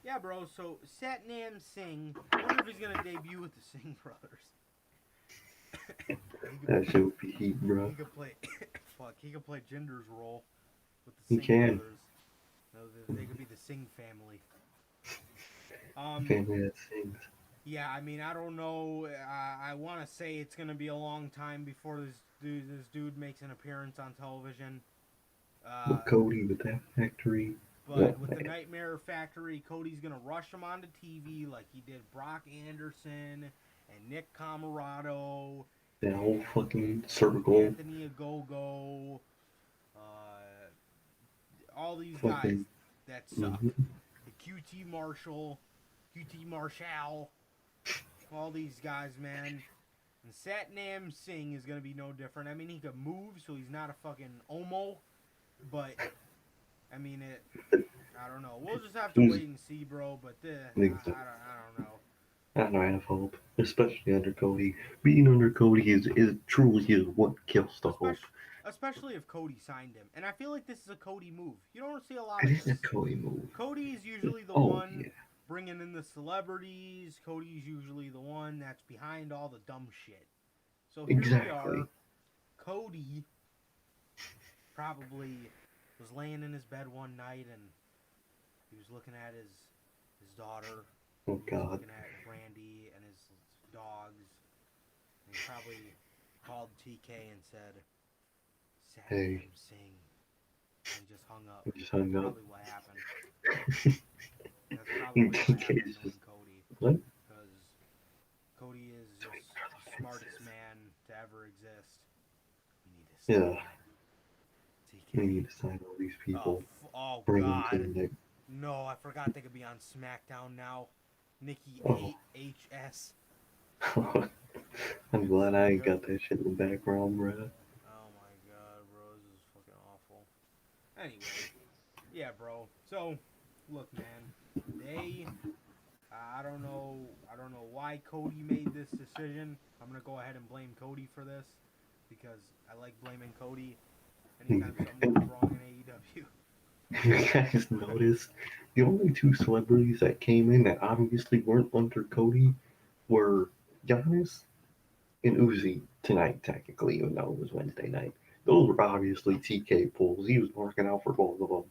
Yeah, bro. So Satnam Singh. I wonder if he's gonna debut with the Singh brothers. That shit would be heat, bro. He could play. Fuck. He could play Jinder's role with the He Singh can. brothers. They could be the Singh family. Family that sings. Yeah, I mean, I don't know. I want to say it's gonna be a long time before this dude makes an appearance on television. With Cody with that factory. But with the Nightmare Factory, Cody's gonna rush him onto TV like he did Brock Anderson and Nick Camarado. That whole fucking circle. Anthony Ogogo. All these guys that suck. Mm-hmm. The QT Marshall. All these guys, man. And Satnam Singh is going to be no different. I mean, he could move, so he's not a fucking Omo. But, I mean, I don't know. We'll just have to wait and see, bro. But, I don't know. I don't know, I have hope. Especially under Cody. Being under Cody is truly is what kills the hope. Especially if Cody signed him. And I feel like this is a Cody move. You don't see a lot It of is this. a Cody move. Cody is usually the one bringing in the celebrities. Cody's usually the one that's behind all the dumb shit. So here we are. Cody probably was laying in his bed one night and he was looking at his daughter. Oh he was god. looking at Brandy and his dogs. And he probably called TK and said, Hey. Satnam Singh. And just hung up. I just hung That's up. probably what happened. That's probably what happened TK's knowing just, Cody. what? Because Cody is just the smartest man to ever exist. We need to Yeah. TK. We need to sign all these people. Oh Bring them to God. the next. No, I forgot they could be on SmackDown now. Nikki Oh. HS. I'm glad I ain't got that shit in the background, bruh. Oh my God, bro, this is fucking awful. Anyway, yeah, bro. So, look, man, I don't know why Cody made this decision. I'm gonna go ahead and blame Cody for this because I like blaming Cody anytime something goes wrong in AEW. You guys notice the only two celebrities that came in that obviously weren't under Cody were Giannis and Uzi tonight, technically, even though it was Wednesday night. Those were obviously TK pulls. He was working out for both of them.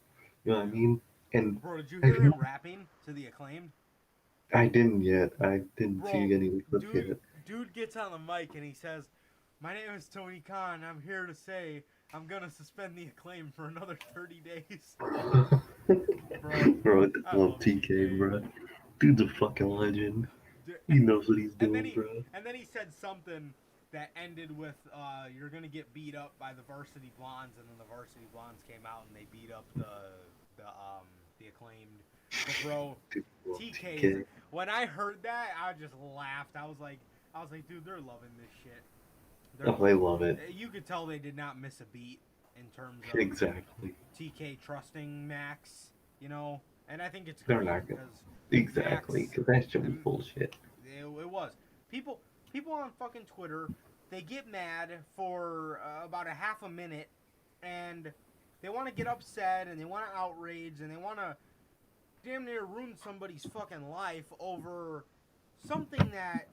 You know what I mean? And Bro, did you have hear you? him rapping to the Acclaimed? I didn't yet. I didn't Bro, see any of the clips yet. dude gets on the mic and he says, "My name is Tony Khan. I'm here to say I'm gonna suspend the Acclaim for another 30 days." Bro, I I love love TK, TK. bro. Dude's a fucking legend. Dude, He knows what he's and then doing, bro. he said something that ended with, "You're gonna get beat up by the Varsity Blondes," and then the Varsity Blondes came out and they beat up the Acclaimed. But bro, Dude, I love TK is, TK. when I heard that, I just laughed. I was like, dude, they're loving this shit. Oh, they love it. You could tell they did not miss a beat in terms of Exactly. TK trusting Max, you know, and I think it's They're great not gonna. because Exactly, Max, because that's just bullshit. it was people on fucking Twitter, they get mad for about a half a minute, and they want to get upset and they want to outrage and they want to damn near ruin somebody's fucking life over something that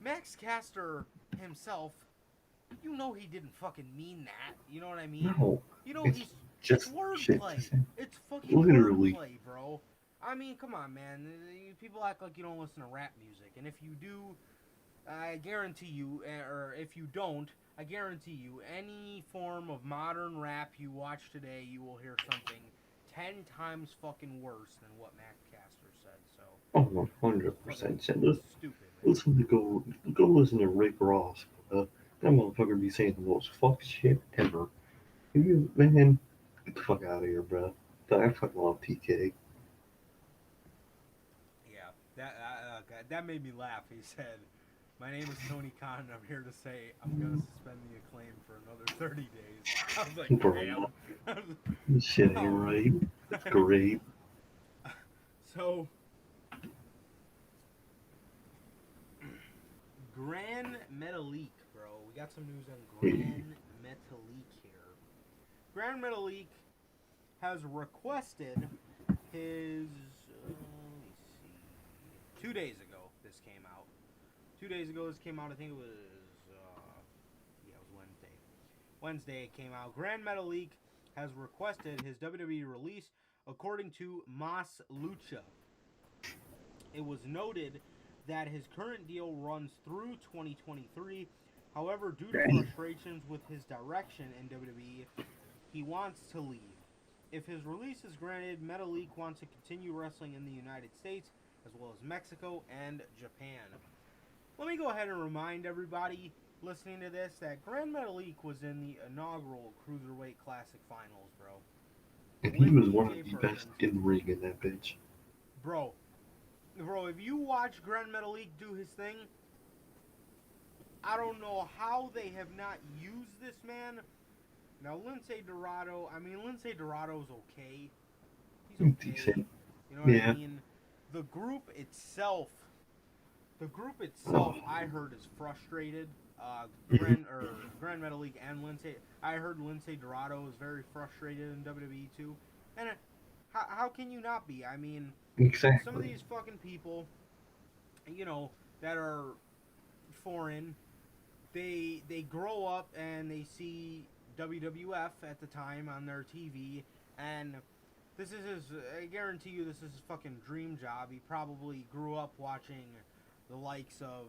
Max Caster himself, you know, he didn't fucking mean that. You know what I mean? No, You know, it's it's just shit to wordplay. say. It's fucking Literally. wordplay, bro. I mean, come on, man. People act like you don't listen to rap music, and if you do, I guarantee you, or if you don't, I guarantee you, any form of modern rap you watch today, you will hear something 10 times fucking worse than what Max Caster said. So, Oh, 100%. stupid, man. Listen to go listen to Rick Ross. That motherfucker be saying the most fuck shit ever. You, man, get the fuck out of here, bro. I fucking love TK. Yeah, that made me laugh. He said, "My name is Tony Khan, and I'm here to say I'm gonna suspend the Acclaim for another 30 days." I was like, Bro, damn. this shit ain't right. That's great. So, Gran Metalik, bro. We got some news on Gran Metalik here. Gran Metalik has requested his. Let me see. 2 days ago, this came out. 2 days ago, this came out. I think it was. Yeah, it was Wednesday. Wednesday it came out. Gran Metalik has requested his WWE release, according to Mas Lucha. It was noted that his current deal runs through 2023. However, due to frustrations with his direction in WWE, he wants to leave. If his release is granted, Metalik wants to continue wrestling in the United States, as well as Mexico and Japan. Let me go ahead and remind everybody listening to this that Gran Metalik was in the inaugural Cruiserweight Classic Finals, bro. And he was one of the best in ring in that bitch. Bro, if you watch Gran Metalik do his thing, I don't know how they have not used this man. Now, Lince Dorado's okay. He's okay. Decent. You know what I mean? The group itself, I heard is frustrated. Gran Metalik and Lince. I heard Lince Dorado is very frustrated in WWE too. And how can you not be? I mean, exactly. Some of these fucking people, you know, that are foreign, they grow up and they see WWF at the time on their TV, and this is his, I guarantee you this is his fucking dream job. He probably grew up watching the likes of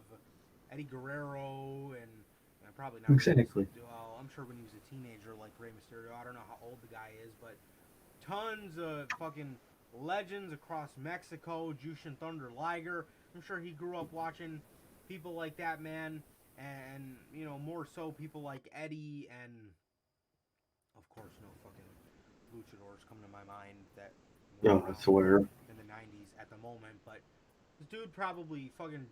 Eddie Guerrero, and probably not. Exactly. Well, I'm sure when he was a teenager, like Rey Mysterio. I don't know how old the guy is, but tons of fucking legends across Mexico. Jushin Thunder Liger. I'm sure he grew up watching people like that, man, and you know, more so people like Eddie, and of course, no fucking luchadors come to my mind that were No, I swear. in the 90s at the moment, but this dude probably fucking.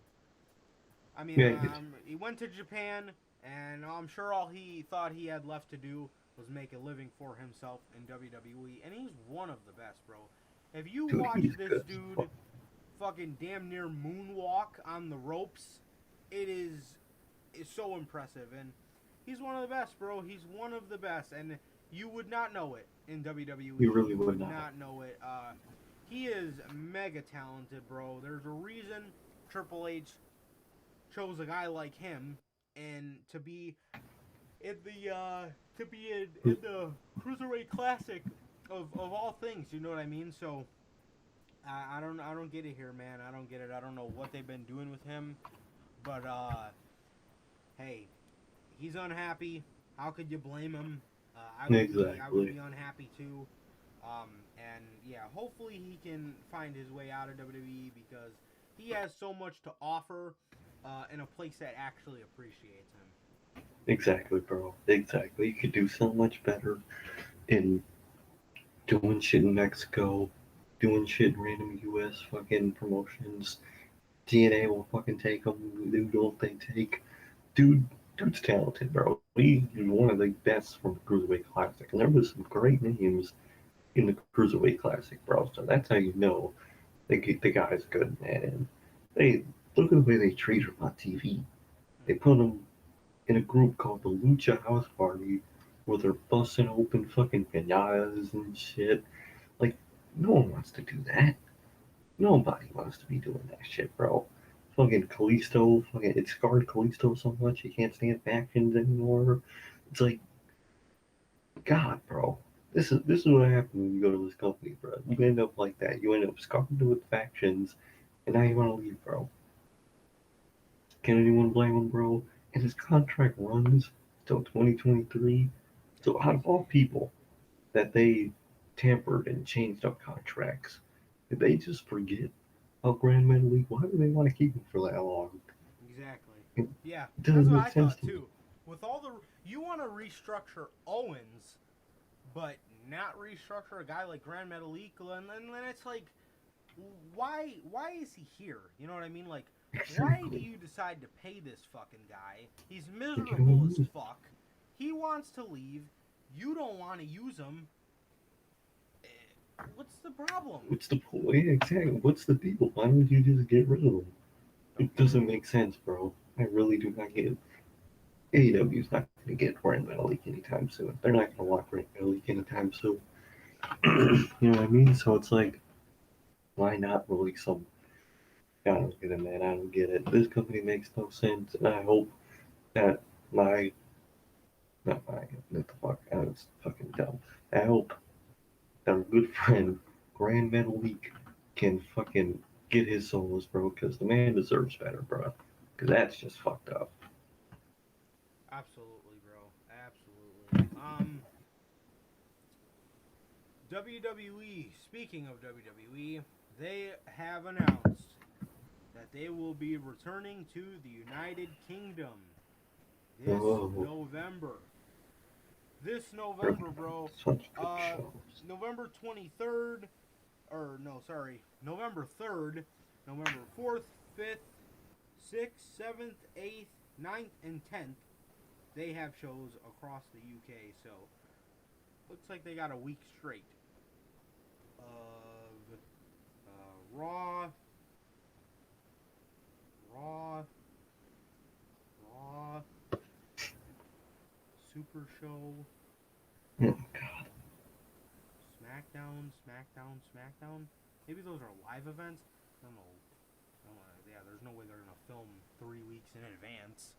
I mean, Yeah, he went to Japan, and I'm sure all he thought he had left to do was make a living for himself in WWE, and he's one of the best, bro. If you dude, watch he's this good. dude fucking damn near moonwalk on the ropes, it's so impressive, and he's one of the best, bro. He's one of the best, and you would not know it in WWE. You really You would would not. not know it. He is mega talented, bro. There's a reason Triple H chose a guy like him, and to be in the Cruiserweight Classic of all things. You know what I mean? So I don't get it here, man. I don't get it. I don't know what they've been doing with him, but hey, he's unhappy. How could you blame him? I would Exactly. be unhappy too. And yeah, hopefully he can find his way out of WWE because he has so much to offer in a place that actually appreciates him. Exactly, bro. Exactly. You could do so much better in doing shit in Mexico, doing shit in random US fucking promotions. TNA will fucking take him. Dude, don't they take? Dude's talented, bro. He's one of the best from the Cruiserweight Classic, and there was some great names in the Cruiserweight Classic, bro. So that's how you know the guy's good, man. And they look at the way they treat him on TV. They put him in a group called the Lucha House Party, where they're busting open fucking pinatas and shit. Like, no one wants to do that. Nobody wants to be doing that shit, bro. Fucking Kalisto, fucking it scarred Kalisto so much he can't stand factions anymore. It's like, God, bro. This is what happens when you go to this company, bro. You end up like that. You end up scarred with factions, and now you want to leave, bro. Can anyone blame him, bro? And his contract runs till 2023. So out of all people that they tampered and changed up contracts, did they just forget about Grand Metalik? Why do they want to keep him for that long? Exactly. It Yeah, that's doesn't what make I sense thought to me. too. With all the you want to restructure Owens, but not restructure a guy like Grand Metalik, and then it's like, why is he here? You know what I mean? Like, why do Exactly. you decide to pay this fucking guy? He's You know what miserable I as mean? fuck. He wants to leave. You don't want to use him. What's the problem? What's the point? Yeah, exactly. What's the deal? Why don't you just get rid of him? Don't It get rid doesn't of him. make sense, bro. I really do not get it. AEW's not going to get Grand Metalik anytime soon. They're not going to No. want Grand Metalik anytime soon. You know what I mean? So it's like, why not release them? I don't get it, man. I don't get it. This company makes no sense, and I hope that my, not my, what the fuck, I was fucking dumb. I hope that our good friend, Grand Metalik, can fucking get his solos, bro, because the man deserves better, bro. Because that's just fucked up. Absolutely, bro. Absolutely. WWE. Speaking of WWE, they have announced that they will be returning to the United Kingdom this Oh, November. This November, bro. such good Uh, shows. November 23rd, or no, sorry, November 3rd, November 4th, 5th, 6th, 7th, 8th, 9th, and 10th. They have shows across the UK, so looks like they got a week straight of Raw, Raw, Raw, Super Show, Oh, God. SmackDown. Maybe those are live events. I don't know. Yeah, there's no way they're gonna film 3 weeks in advance.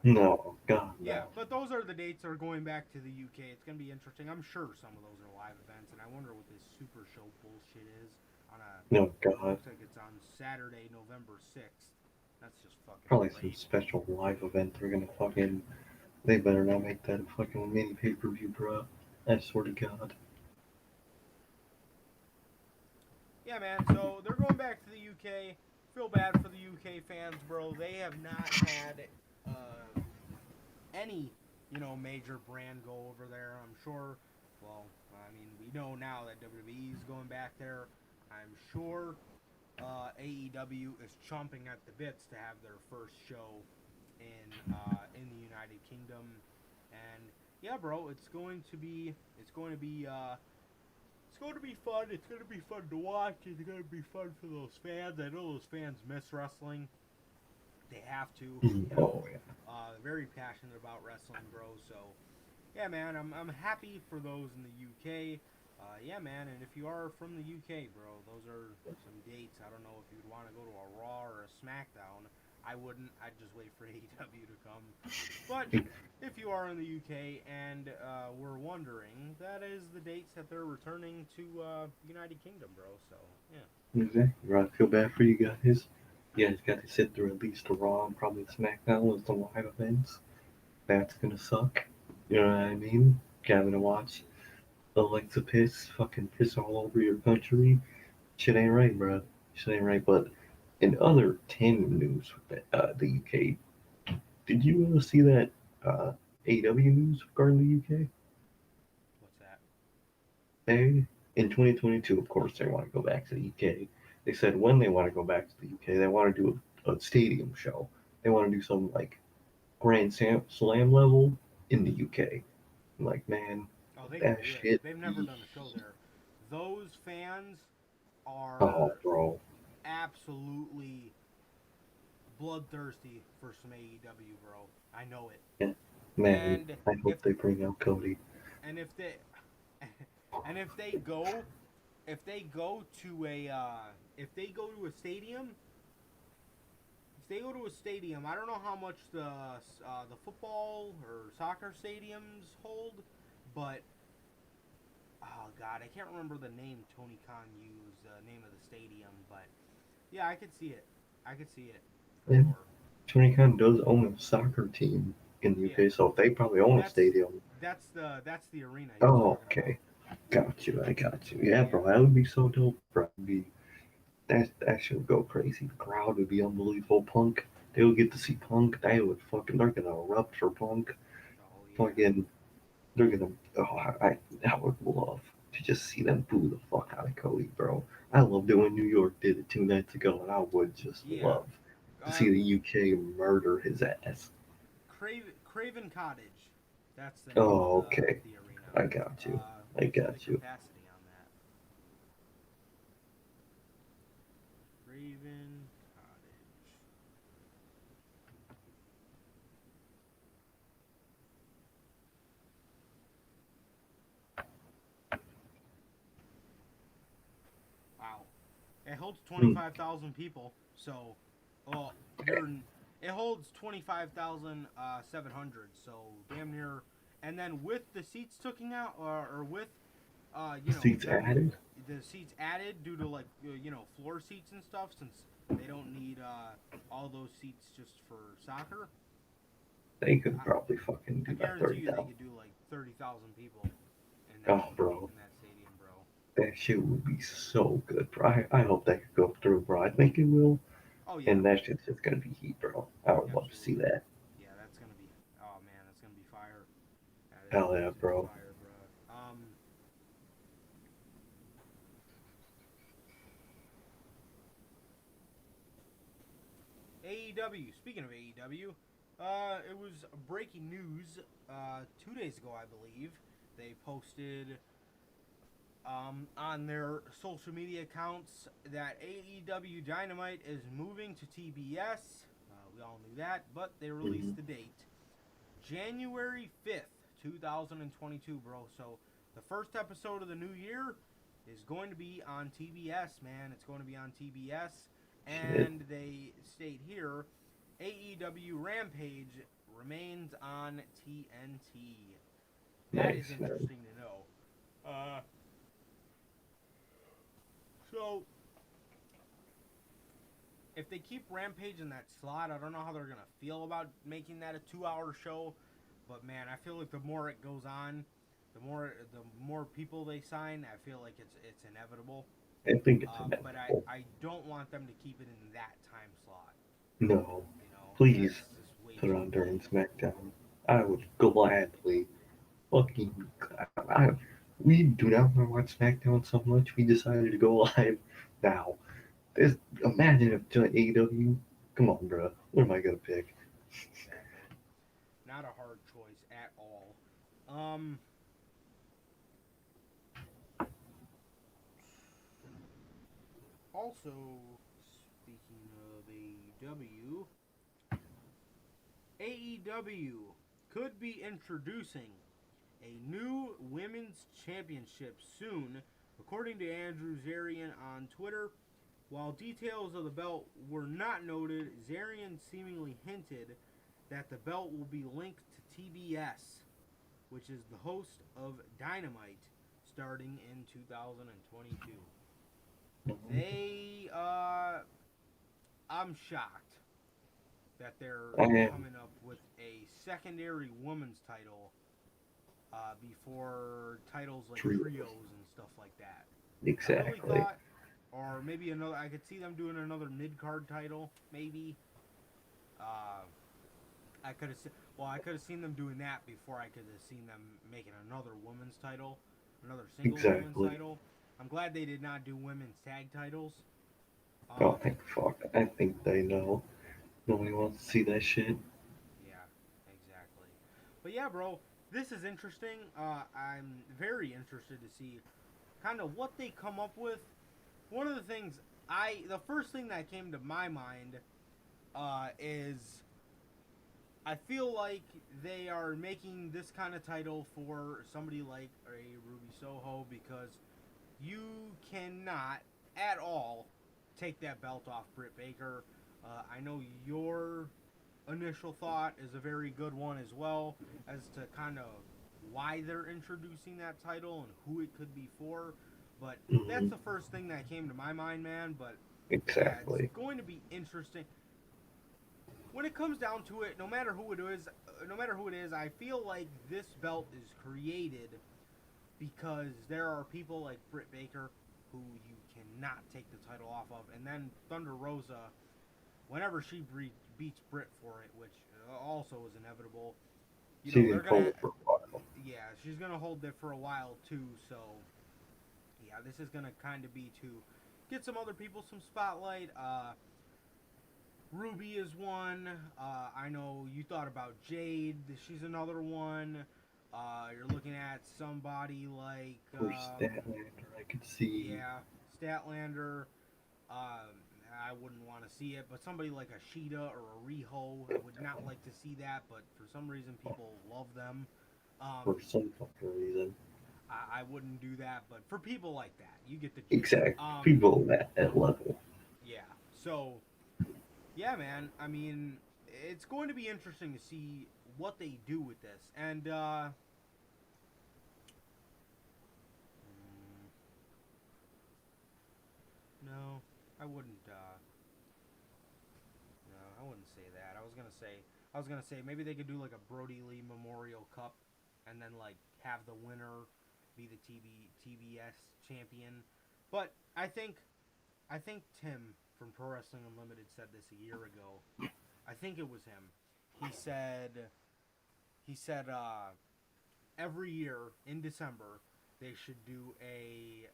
No, God, Yeah, no. but those are the dates that are going back to the UK. It's gonna be interesting. I'm sure some of those are live events, and I wonder what this Super Show bullshit is. On a No, God. looks like it's on Saturday, November 6th. That's just fucking Probably some great. special live event they're gonna fucking. They better not make that a fucking mini pay-per-view, bro. I swear to God. Yeah, man. So they're going back to the UK. Feel bad for the UK fans, bro. They have not had any, major brand go over there. I'm sure. Well, I mean, we know now that WWE is going back there. I'm sure AEW is chomping at the bits to have their first show in the United Kingdom, and yeah, bro, it's going to be fun. It's going to be fun to watch. It's going to be fun for those fans. I know those fans miss wrestling. They have to, Oh yeah. very passionate about wrestling, bro. So, yeah, man, I'm happy for those in the UK. Yeah, man, and if you are from the UK, bro, those are some dates. I don't know if you'd want to go to a Raw or a Smackdown. I wouldn't. I'd just wait for AEW to come. But if you are in the UK and we're wondering, that is the dates that they're returning to United Kingdom, bro. So, yeah. Exactly. Right. I feel bad for you guys. You guys got to sit through at least a Raw and probably a SmackDown with some live events. That's gonna suck. You know what I mean? Having to watch the likes of fucking piss all over your country. Shit ain't right, bro. Shit ain't right. But in other tandem news with the UK, did you see that AW news regarding the UK? What's that? They, in 2022, of course, they want to go back to the UK. They said when they want to go back to the UK, they want to do a stadium show. They want to do some like Grand Slam level in the UK. I'm like, man, Oh, they can that do it. shit. They've never done a show there. Those fans Oh, are bro. absolutely bloodthirsty for some AEW, bro. I know it. Yeah, man, And I if hope they bring out Cody. and if they and if they go to a stadium, if they go to a stadium, I don't know how much the football or soccer stadiums hold, but oh god, I can't remember the name Tony Khan used, the name of the stadium, but yeah, I could see it. I could see it for Yeah, sure. Tony Khan does own a soccer team in the Yeah, UK, so they probably own a that's stadium. that's the arena he was Oh, talking about. okay. Got you. I got you. Yeah, Yeah, bro, that would be so dope, bro. That shit would go crazy. The crowd would be unbelievable. Punk, they would get to see Punk. They're gonna erupt for Punk. oh yeah. Fucking, they're gonna. Oh, I would love to just see them boo the fuck out of Cody, bro. I loved it when New York did it 2 nights ago, and I would just Yeah. love to Uh, see the UK murder his ass. Craven Cottage. That's the name of Oh, okay. the arena. I got you. Let I me see the got you. capacity on that. Craven Cottage. Wow. It holds Hmm. 25,000 people. So, well, they're, it holds 25,700. So damn near. And then with the seats taken out, or with, Seats them added? the seats added due to like floor seats and stuff, since they don't need all those seats just for soccer. They could I, probably fucking I do that guarantee you they 30,000. could do like 30,000 people Oh, bro. in that stadium, bro. That shit would be so good, bro. I hope that could go through, bro. I think it will. Oh yeah, And that shit's just gonna be heat, bro. I would love to see absolutely. that. Yeah, that's gonna be. Oh man, that's gonna be fire. That is Hell going yeah, to be bro. fire, bro. AEW. Speaking of AEW, it was breaking news 2 days ago, I believe. They posted on their social media accounts that AEW Dynamite is moving to TBS. We all knew that, but they Hmm. released the date. January 5th, 2022, bro. So the first episode of the new year is going to be on TBS, man. It's going to be on TBS. Shit. And they state here AEW Rampage remains on TNT. That is Nice, man. interesting to know. So, if they keep Rampage in that slot, I don't know how they're gonna feel about making that a 2-hour show. But man, I feel like the more it goes on, the more people they sign, I feel like it's inevitable. I think it's But inevitable. I don't want them to keep it in that time slot. No, You know, please that's just way put it too on during late. SmackDown. I would gladly fucking. I, we do not want to watch SmackDown so much. We decided to go live now. This, imagine if joint AEW. Come on, bro. What am I gonna pick? Exactly. Not a hard choice at all. Um. Also, speaking of AEW could be introducing a new women's championship soon, according to Andrew Zarian on Twitter. While details of the belt were not noted, Zarian seemingly hinted that the belt will be linked to TBS, which is the host of Dynamite, starting in 2022. They, I'm shocked that they're I am coming up with a secondary women's title before titles like true. trios and stuff like that. I really Exactly. thought, or maybe another. I could see them doing another mid card title, maybe. Uh, I could have. Well, I could have seen them doing that before I could have seen them making another women's title, another singles women's Exactly. title. I'm glad they did not do women's tag titles. Oh, Um, thank fuck. I think they know. Nobody wants to see that shit. yeah, exactly. But yeah, bro, this is interesting. I'm very interested to see kind of what they come up with. One of the things the first thing that came to my mind is I feel like they are making this kind of title for somebody like a Ruby Soho because you cannot at all take that belt off Britt Baker. I know your initial thought is a very good one as well as to kind of why they're introducing that title and who it could be for. But that's Hmm. the first thing that came to my mind, man. But yeah, it's Exactly. going to be interesting. When it comes down to it, no matter who it is, I feel like this belt is created because there are people like Britt Baker who you cannot take the title off of, and then Thunder Rosa, whenever she beats Britt for it, which also is inevitable, She they're didn't hold gonna, it for a while. yeah, she's gonna hold it for a while too. So yeah, this is gonna kind of be to get some other people some spotlight. Ruby is one. I know you thought about Jade. She's another one. You're looking at somebody like, Or Statlander, I could see. yeah, Statlander. I wouldn't want to see it, but somebody like a Sheeta or a Riho, I would not like to see that. But for some reason, people love them. For Um, some fucking reason. I wouldn't do that, but for people like that, you get the gist. Exactly. People at that level. Yeah. So yeah, man. I mean, it's going to be interesting to see what they do with this. And no, I wouldn't. No, I wouldn't say that. I was gonna say maybe they could do like a Brody Lee Memorial Cup, and then like have the winner be the TBS champion. But I think Tim from Pro Wrestling Unlimited said this a year ago. I think it was him. He said every year in December they should do a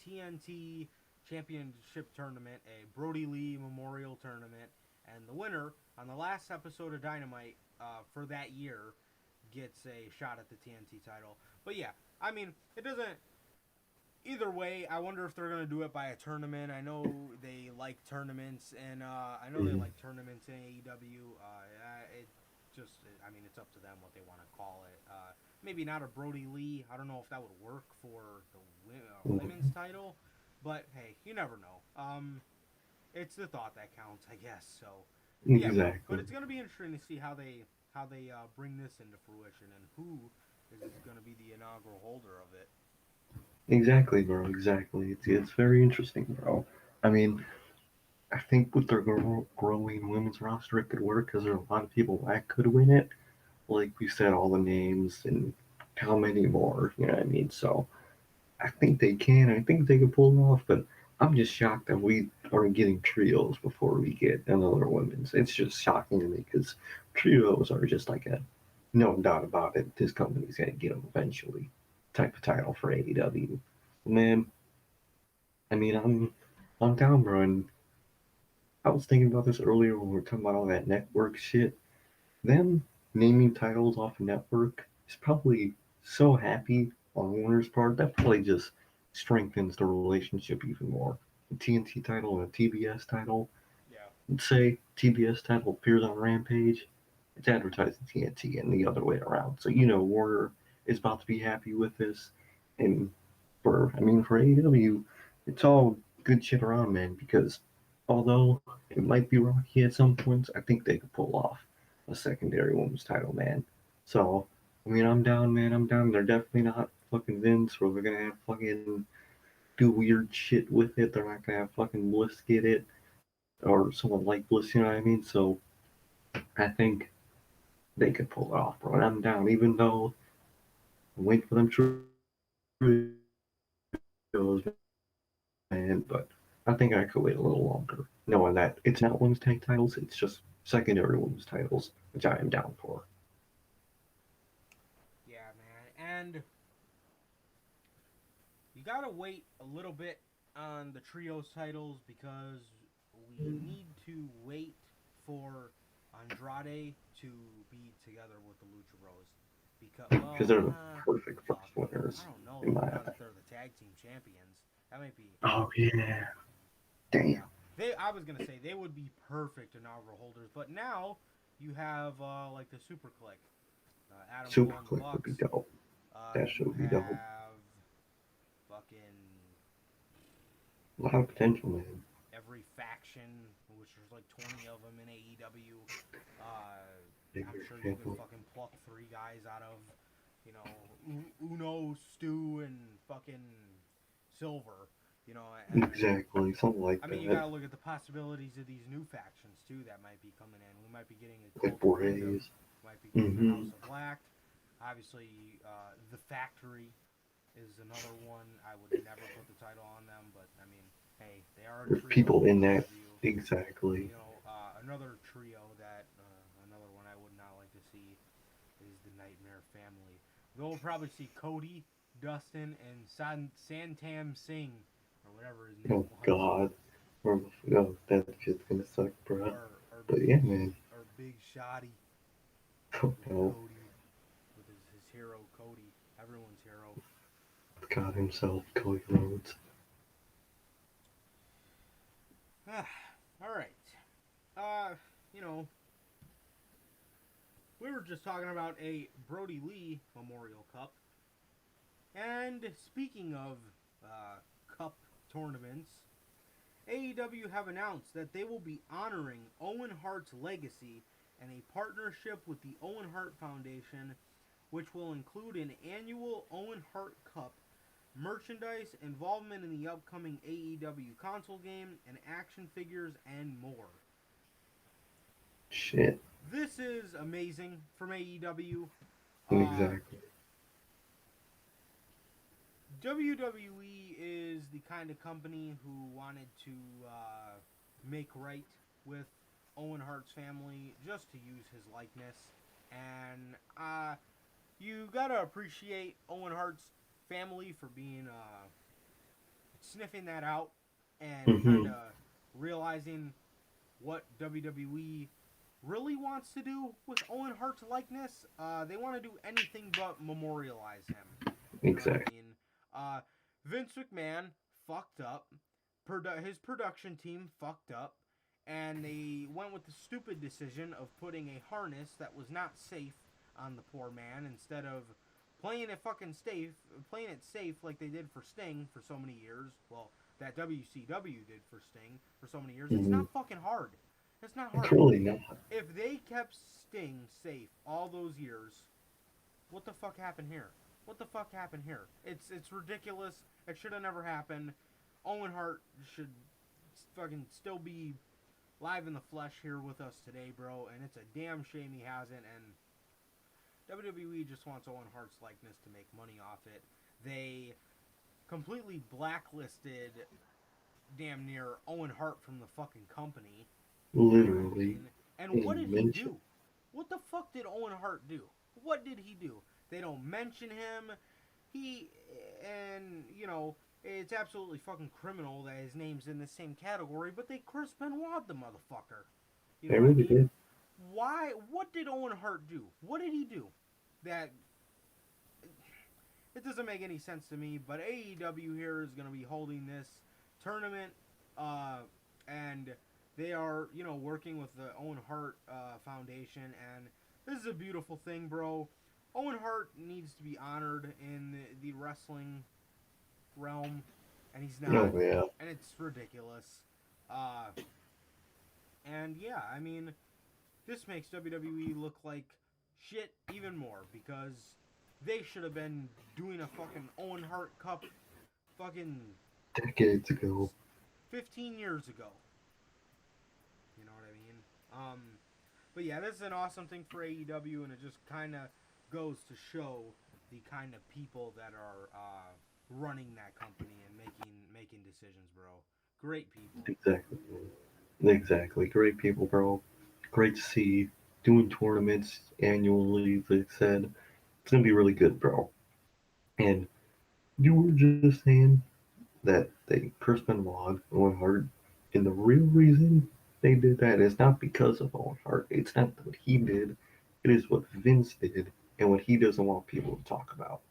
TNT championship tournament, a Brody Lee Memorial tournament, and the winner on the last episode of Dynamite for that year gets a shot at the TNT title. But yeah, I mean, it doesn't. Either way, I wonder if they're gonna do it by a tournament. I know they like tournaments, and I know they Mhm. like tournaments in AEW. It just, I mean, it's up to them what they want to call it. Maybe not a Brody Lee. I don't know if that would work for the women's title, but hey, you never know. It's the thought that counts, I guess. So, yeah, bro. But Exactly. it's gonna be interesting to see how they bring this into fruition and who is gonna be the inaugural holder of it. Exactly, bro. Exactly. It's very interesting, bro. I mean, I think with their growing women's roster, it could work because there are a lot of people that could win it. Like we said, all the names and how many more, you know what I mean? So I think they can. I think they can pull it off, but I'm just shocked that we are getting trios before we get another women's. It's just shocking to me because trios are just like a no doubt about it. This company's gonna get them eventually. Type of title for AEW. Man, I mean, I'm down, bro. And I was thinking about this earlier when we were talking about all that network shit. Them naming titles off a network is probably so happy on Warner's part. That probably just strengthens the relationship even more. A TNT title and a TBS title. Yeah. Let's say TBS title appears on Rampage. It's advertising TNT and the other way around. So you know Warner is about to be happy with this. And for AEW, it's all good shit around, man, because although it might be rocky at some points, I think they could pull off a secondary women's title, man. So, I'm down, man. I'm down. They're definitely not fucking Vince, where they're gonna have fucking do weird shit with it. They're not gonna have fucking Bliss get it, or someone like Bliss, you know what I mean? So, I think they could pull it off, bro. And I'm down, even though I'm waiting for them trios, man. But I think I could wait a little longer, knowing that it's not women's tag titles, it's just secondary women's titles, which I am down for. Yeah, man. And you gotta wait a little bit on the trios titles because we need to wait for Andrade to be together with the Lucha Bros. Because they're the perfect first fuck, winners, I don't know. in my Now eye. that they're the tag team champions, that might be. Oh, yeah. Damn. Yeah, I was gonna say they would be perfect inaugural holders, but now you have like the Super Click, Adam Super Cole and the Click would be Bucks. dope. That You should be dope. have fucking A lot of potential, man. every faction, which there's like 20 of them in AEW. Big I'm sure you example. could fucking pluck 3 guys out of, Uno, Stu, and fucking Silver. And, Exactly, something like I mean, you that. gotta look at the possibilities of these new factions too that might be coming in. We might be getting a Like Cult of Kingdom, Braves. might be getting the Mhm. House of Black. Obviously, the Factory is another one. I would never put the title on them, but I mean, hey, they are a There's trio. people in that. AEW. Exactly. Another trio that another one I would not like to see is the Nightmare Family. We'll probably see Cody, Dustin, and Santam Singh, or whatever his name Oh, was. God. Oh, that shit's gonna suck, bro. Or But yeah, man. or Big Shotty Oh, with no. Cody, with his hero Cody, everyone's hero. God himself, Cody Rhodes. All right. You know, we were just talking about a Brody Lee Memorial Cup. And speaking of cup tournaments, AEW have announced that they will be honoring Owen Hart's legacy in a partnership with the Owen Hart Foundation, which will include an annual Owen Hart Cup, merchandise, involvement in the upcoming AEW console game, and action figures, and more. Shit. This is amazing from AEW. Exactly. WWE is the kind of company who wanted to make right with Owen Hart's family just to use his likeness. And you gotta appreciate Owen Hart's family for being sniffing that out and kind of realizing what WWE really wants to do with Owen Hart's likeness. They want to do anything but memorialize him. Exactly. Vince McMahon fucked up. His production team fucked up. And they went with the stupid decision of putting a harness that was not safe on the poor man instead of playing it safe like they did for Sting for so many years. Well, that WCW did for Sting for so many years. It's not fucking hard. It's not hard. It's really not. If they kept Sting safe all those years, what the fuck happened here? What the fuck happened here? It's ridiculous. It should have never happened. Owen Hart should fucking still be live in the flesh here with us today, bro. And it's a damn shame he hasn't. And WWE just wants Owen Hart's likeness to make money off it. They completely blacklisted damn near Owen Hart from the fucking company. Literally. And what did he do? What the fuck did Owen Hart do? What did he do? They don't mention him. It's absolutely fucking criminal that his name's in the same category, but they Chris Benoit the motherfucker. You know They really did. Why? What did Owen Hart do? What did he do? That it doesn't make any sense to me. But AEW here is going to be holding this tournament, and they are working with the Owen Hart Foundation, and this is a beautiful thing, bro. Owen Hart needs to be honored in the wrestling realm, and he's not. Oh, yeah. And it's ridiculous. And yeah, I mean, this makes WWE look like shit even more, because they should have been doing a fucking Owen Hart Cup fucking decades ago. 15 years ago. You know what I mean? But yeah, this is an awesome thing for AEW, and it just kind of goes to show the kind of people that are running that company and making decisions, bro. Great people. Exactly. Great people, bro. Great to see. Doing tournaments annually, like I said. It's going to be really good, bro. And you were just saying that Chris Benoit, Owen Hart, and the real reason they did that is not because of Owen Hart. It's not what he did. It is what Vince did and what he doesn't want people to talk about.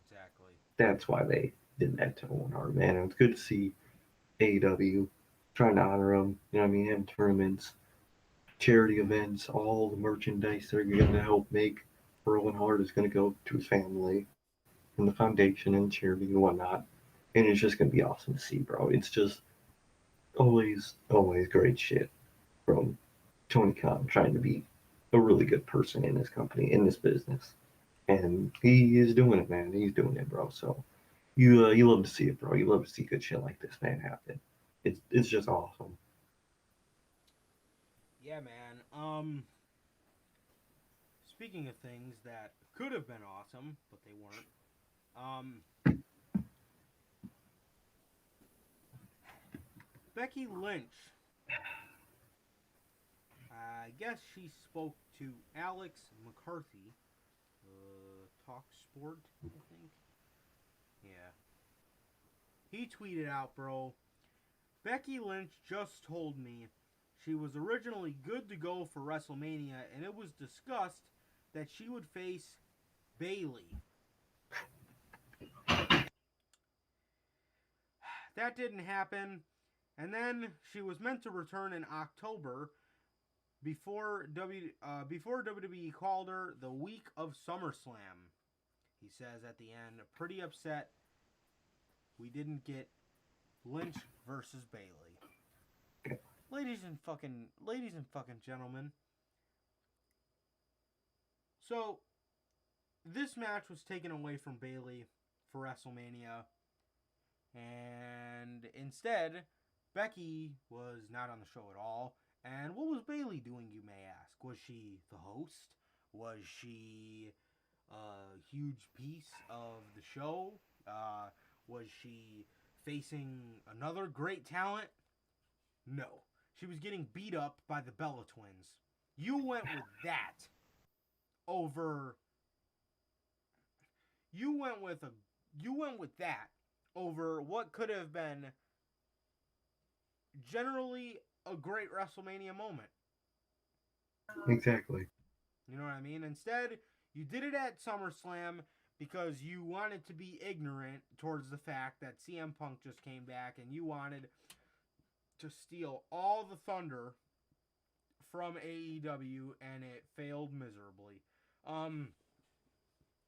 Exactly. That's why they did that to Owen Hart, man. And it's good to see AEW trying to honor him. You know what I mean? Having tournaments, charity events, all the merchandise they're going to help make for Owen Hart is going to go to his family and the foundation and charity and whatnot. And it's just going to be awesome to see, bro. It's just always great shit from Tony Khan trying to be a really good person in this company, in this business. And he is doing it, man. He's doing it, bro. So you love to see it, bro. You love to see good shit like this, man, happen. It's just awesome. Yeah, man. Speaking of things that could have been awesome, but they weren't. Becky Lynch. I guess she spoke to Alex McCarthy. Talk Sport, I think. Yeah. He tweeted out, bro, Becky Lynch just told me she was originally good to go for WrestleMania, and it was discussed that she would face Bayley. That didn't happen, and then she was meant to return in October before WWE called her the week of SummerSlam. He says at the end, pretty upset we didn't get Lynch versus Bayley. Ladies and fucking gentlemen. So, this match was taken away from Bayley for WrestleMania. And instead, Becky was not on the show at all. And what was Bayley doing, you may ask? Was she the host? Was she a huge piece of the show? Was she facing another great talent? No. She was getting beat up by the Bella Twins. You went with that over what could have been generally a great WrestleMania moment. Exactly. You know what I mean? Instead, you did it at SummerSlam because you wanted to be ignorant towards the fact that CM Punk just came back, and you wanted to steal all the thunder from AEW, and it failed miserably.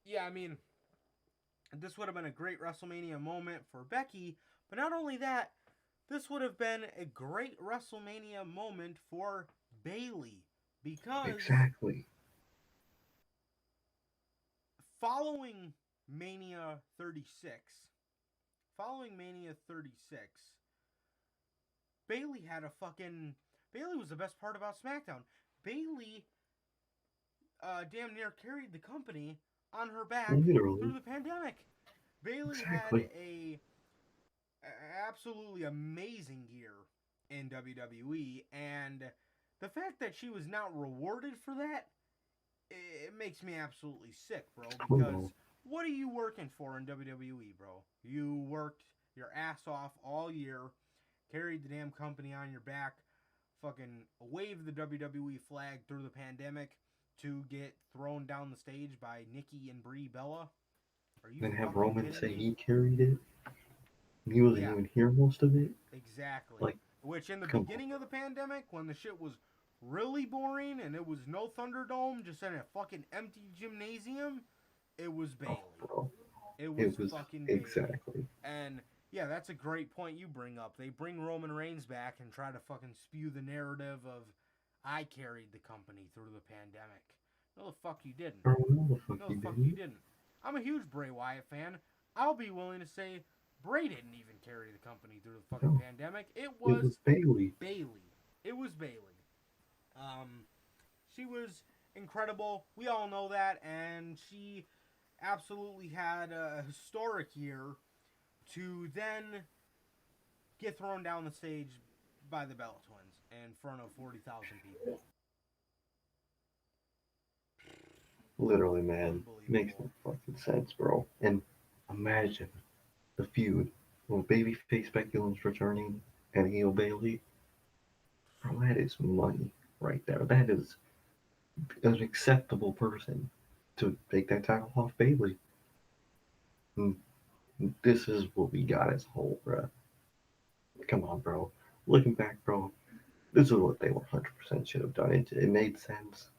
Yeah, I mean, this would have been a great WrestleMania moment for Becky, but not only that, this would have been a great WrestleMania moment for Bayley, because exactly. Following Mania 36, Bayley was the best part about SmackDown. Bayley damn near carried the company on her back Literally. through the pandemic. Bayley Exactly. had a absolutely amazing year in WWE, and the fact that she was not rewarded for that, it makes me absolutely sick, bro. Because what are you working for in WWE, bro? You worked your ass off all year, carried the damn company on your back, fucking waved the WWE flag through the pandemic to get thrown down the stage by Nikki and Brie Bella. Are you Then have fucking Roman kidding say me? he carried it. He wasn't Yeah, even here most of it. exactly. Like, Which in the come beginning of the pandemic, when the shit was really boring and it was no Thunderdome, just in a fucking empty gymnasium, it was on, Bayley. bro. It was It was fucking Bayley. exactly. And yeah, that's a great point you bring up. They bring Roman Reigns back and try to fucking spew the narrative of I carried the company through the pandemic. No, the fuck you didn't. Bro, no, the fuck No, he the fuck didn't. you didn't. I'm a huge Bray Wyatt fan. I'll be willing to say Bray didn't even carry the company through the fucking No, pandemic. It it was was Bayley. Bayley. It was Bayley. She was incredible. We all know that, and she absolutely had a historic year to then get thrown down the stage by the Bella Twins in front of 40,000 people. Literally, man. Makes no fucking sense, bro. And imagine the feud with babyface Becky Lynch returning and Aew Bailey. Bro, that is money right there. That is an acceptable person to take that title off Bailey. And this is what we got as a whole, bro. Come on, bro. Looking back, bro, this is what they 100% should have done. It made sense.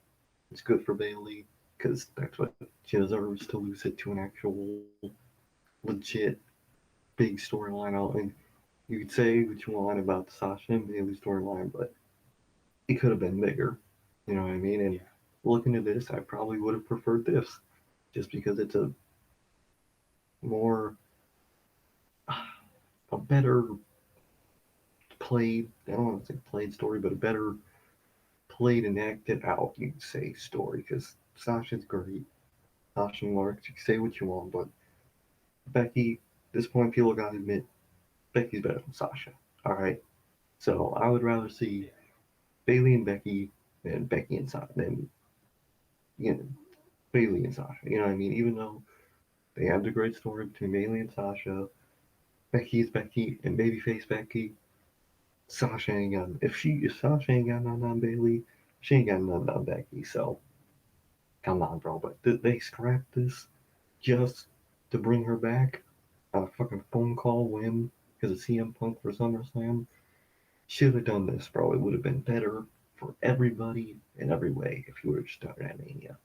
It's good for Bailey because that's what she deserves, to lose it to an actual legit big storyline. And you could say what you want about the Sasha and Bailey storyline, but it could have been bigger. You know what I mean? And looking at this, I probably would have preferred this, just because it's more a better played. I don't want to say played story, but a better played and acted out, you could say, story. Because Sasha's great. Sasha works. You can say what you want, but Becky, at this point, people gotta admit, Becky's better than Sasha. All right. So I would rather see Bailey and Becky than Becky and Sasha than Bailey and Sasha. You know what I mean? Even though they have the great story between Bailey and Sasha, Becky's Becky and babyface Becky. Sasha ain't got if Sasha ain't got nothing on Bailey, she ain't got nothing on Becky. So come on, bro. But they scrapped this just to bring her back on a fucking phone call win because of CM Punk for SummerSlam. Should have done this, bro. It would have been better for everybody in every way if you would have just done it at Mania.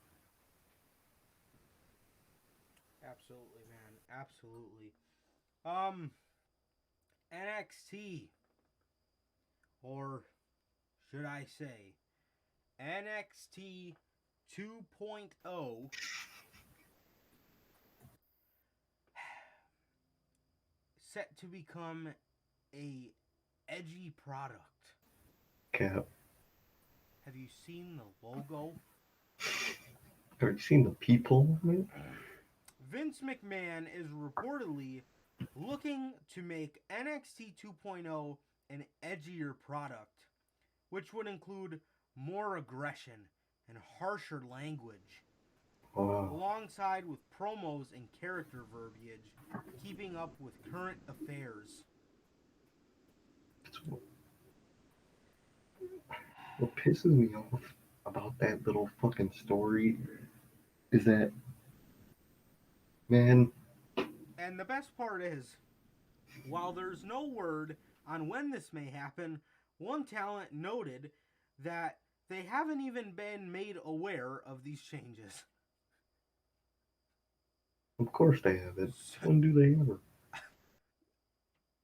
Absolutely, man. Absolutely. NXT, or should I say NXT 2.0, set to become a edgy product. Cap. Have you seen the logo? Have you seen the people, man? Vince McMahon is reportedly looking to make NXT 2.0 an edgier product, which would include more aggression and harsher language, alongside with promos and character verbiage, keeping up with current affairs. What pisses me off about that little fucking story is that, man. And the best part is, while there's no word on when this may happen, one talent noted that they haven't even been made aware of these changes. Of course they haven't. When do they ever?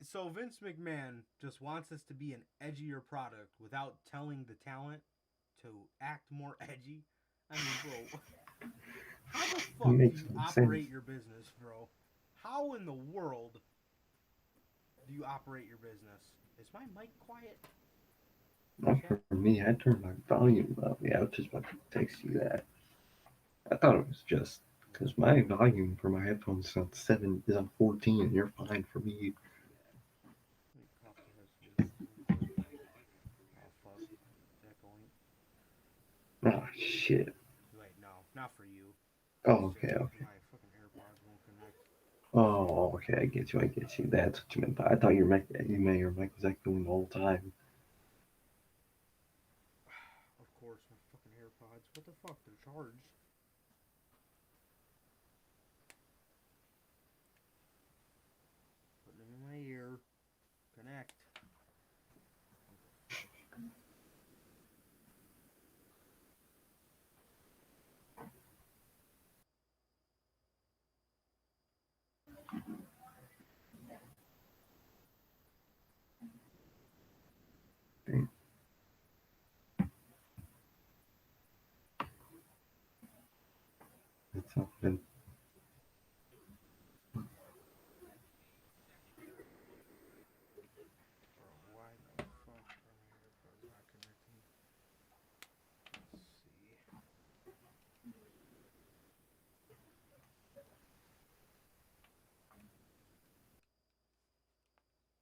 So Vince McMahon just wants this to be an edgier product without telling the talent to act more edgy. I mean, bro, how the fuck do you operate your business, bro? How in the world do you you operate your business. Is my mic quiet? Not for me. I turned my volume up. Yeah, I was just about to text you that. I thought it was just because my volume for my headphones is on 7, is on 14, and you're fine for me. Let me copy this real quick. Oh fuck. Is that going? Oh, shit. Wait, no, not for you. Oh, It's okay, just okay. My fucking AirPods won't connect. Oh, okay, I get you. That's what you meant. I thought you meant your mic was echoing the whole time. Of course, my fucking AirPods. What the fuck? They're charged. Put them in my ear. Connect. It's something. Bro, why the fuck are my AirPods not connecting? Let's see. Let me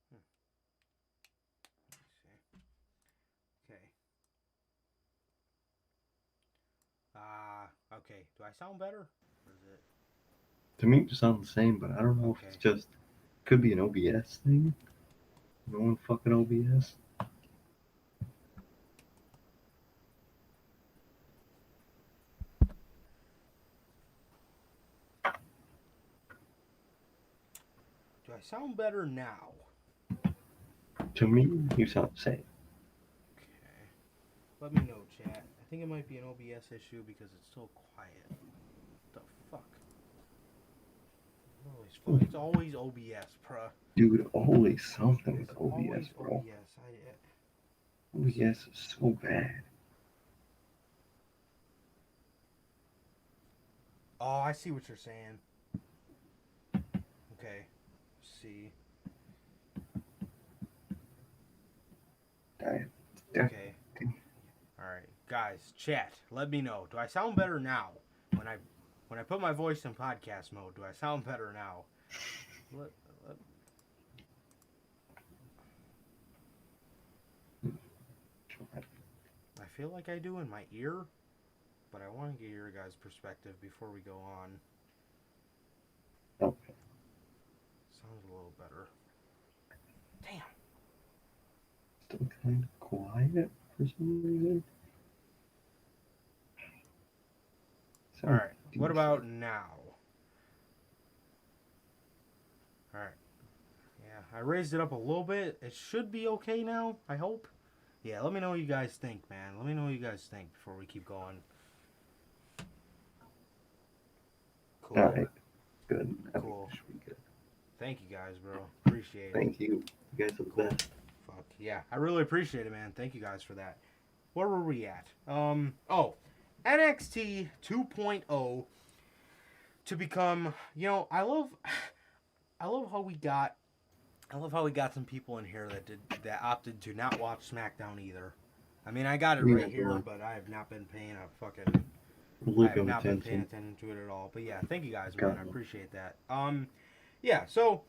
see. Okay. Okay. Do I sound better? Or is it? To me, it sounds the same, but I don't know if it's just. Could be an OBS thing. No one fucking OBS. Do I sound better now? To me, you sound the same. Okay. Let me know, chat. I think it might be an OBS issue because it's so quiet. What the fuck? It's always OBS, bruh. Dude, always something with It's OBS, always bro. OBS. OBS is so bad. Oh, I see what you're saying. Okay. See. Okay. Alright. Guys, chat, let me know. Do I sound better now? When I put my voice in podcast mode, do I sound better now? I feel like I do in my ear, but I want to get your guys' perspective before we go on. Okay. Sounds a little better. Damn. Still kind of quiet for some reason. Alright, what about now? Alright. Yeah, I raised it up a little bit. It should be okay now, I hope. Yeah, let me know what you guys think, man. Let me know what you guys think before we keep going. Cool. Alright. Good. Cool. Should be good. Thank you guys, bro. Appreciate it. Thank you. You guys are the best. Fuck. Yeah, I really appreciate it, man. Thank you guys for that. Where were we at? NXT 2.0 to become, I love how we got some people in here that opted to not watch SmackDown either. I mean, I got it right here, but I have not been paying attention to it at all. But yeah, thank you guys, man. I appreciate that. Yeah, so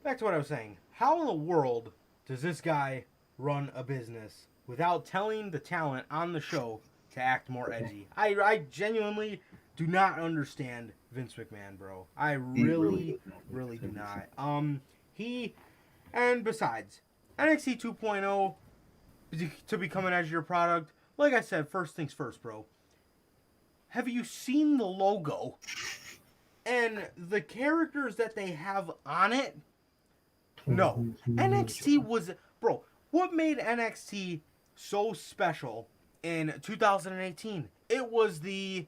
back to what I was saying. How in the world does this guy run a business without telling the talent on the show to act more edgy? I genuinely do not understand Vince McMahon, bro. I really do not. And besides, NXT 2.0 to become an edgier product, like I said, first things first, bro. Have you seen the logo? And the characters that they have on it? No. NXT was... Bro, what made NXT so special in 2018? It was the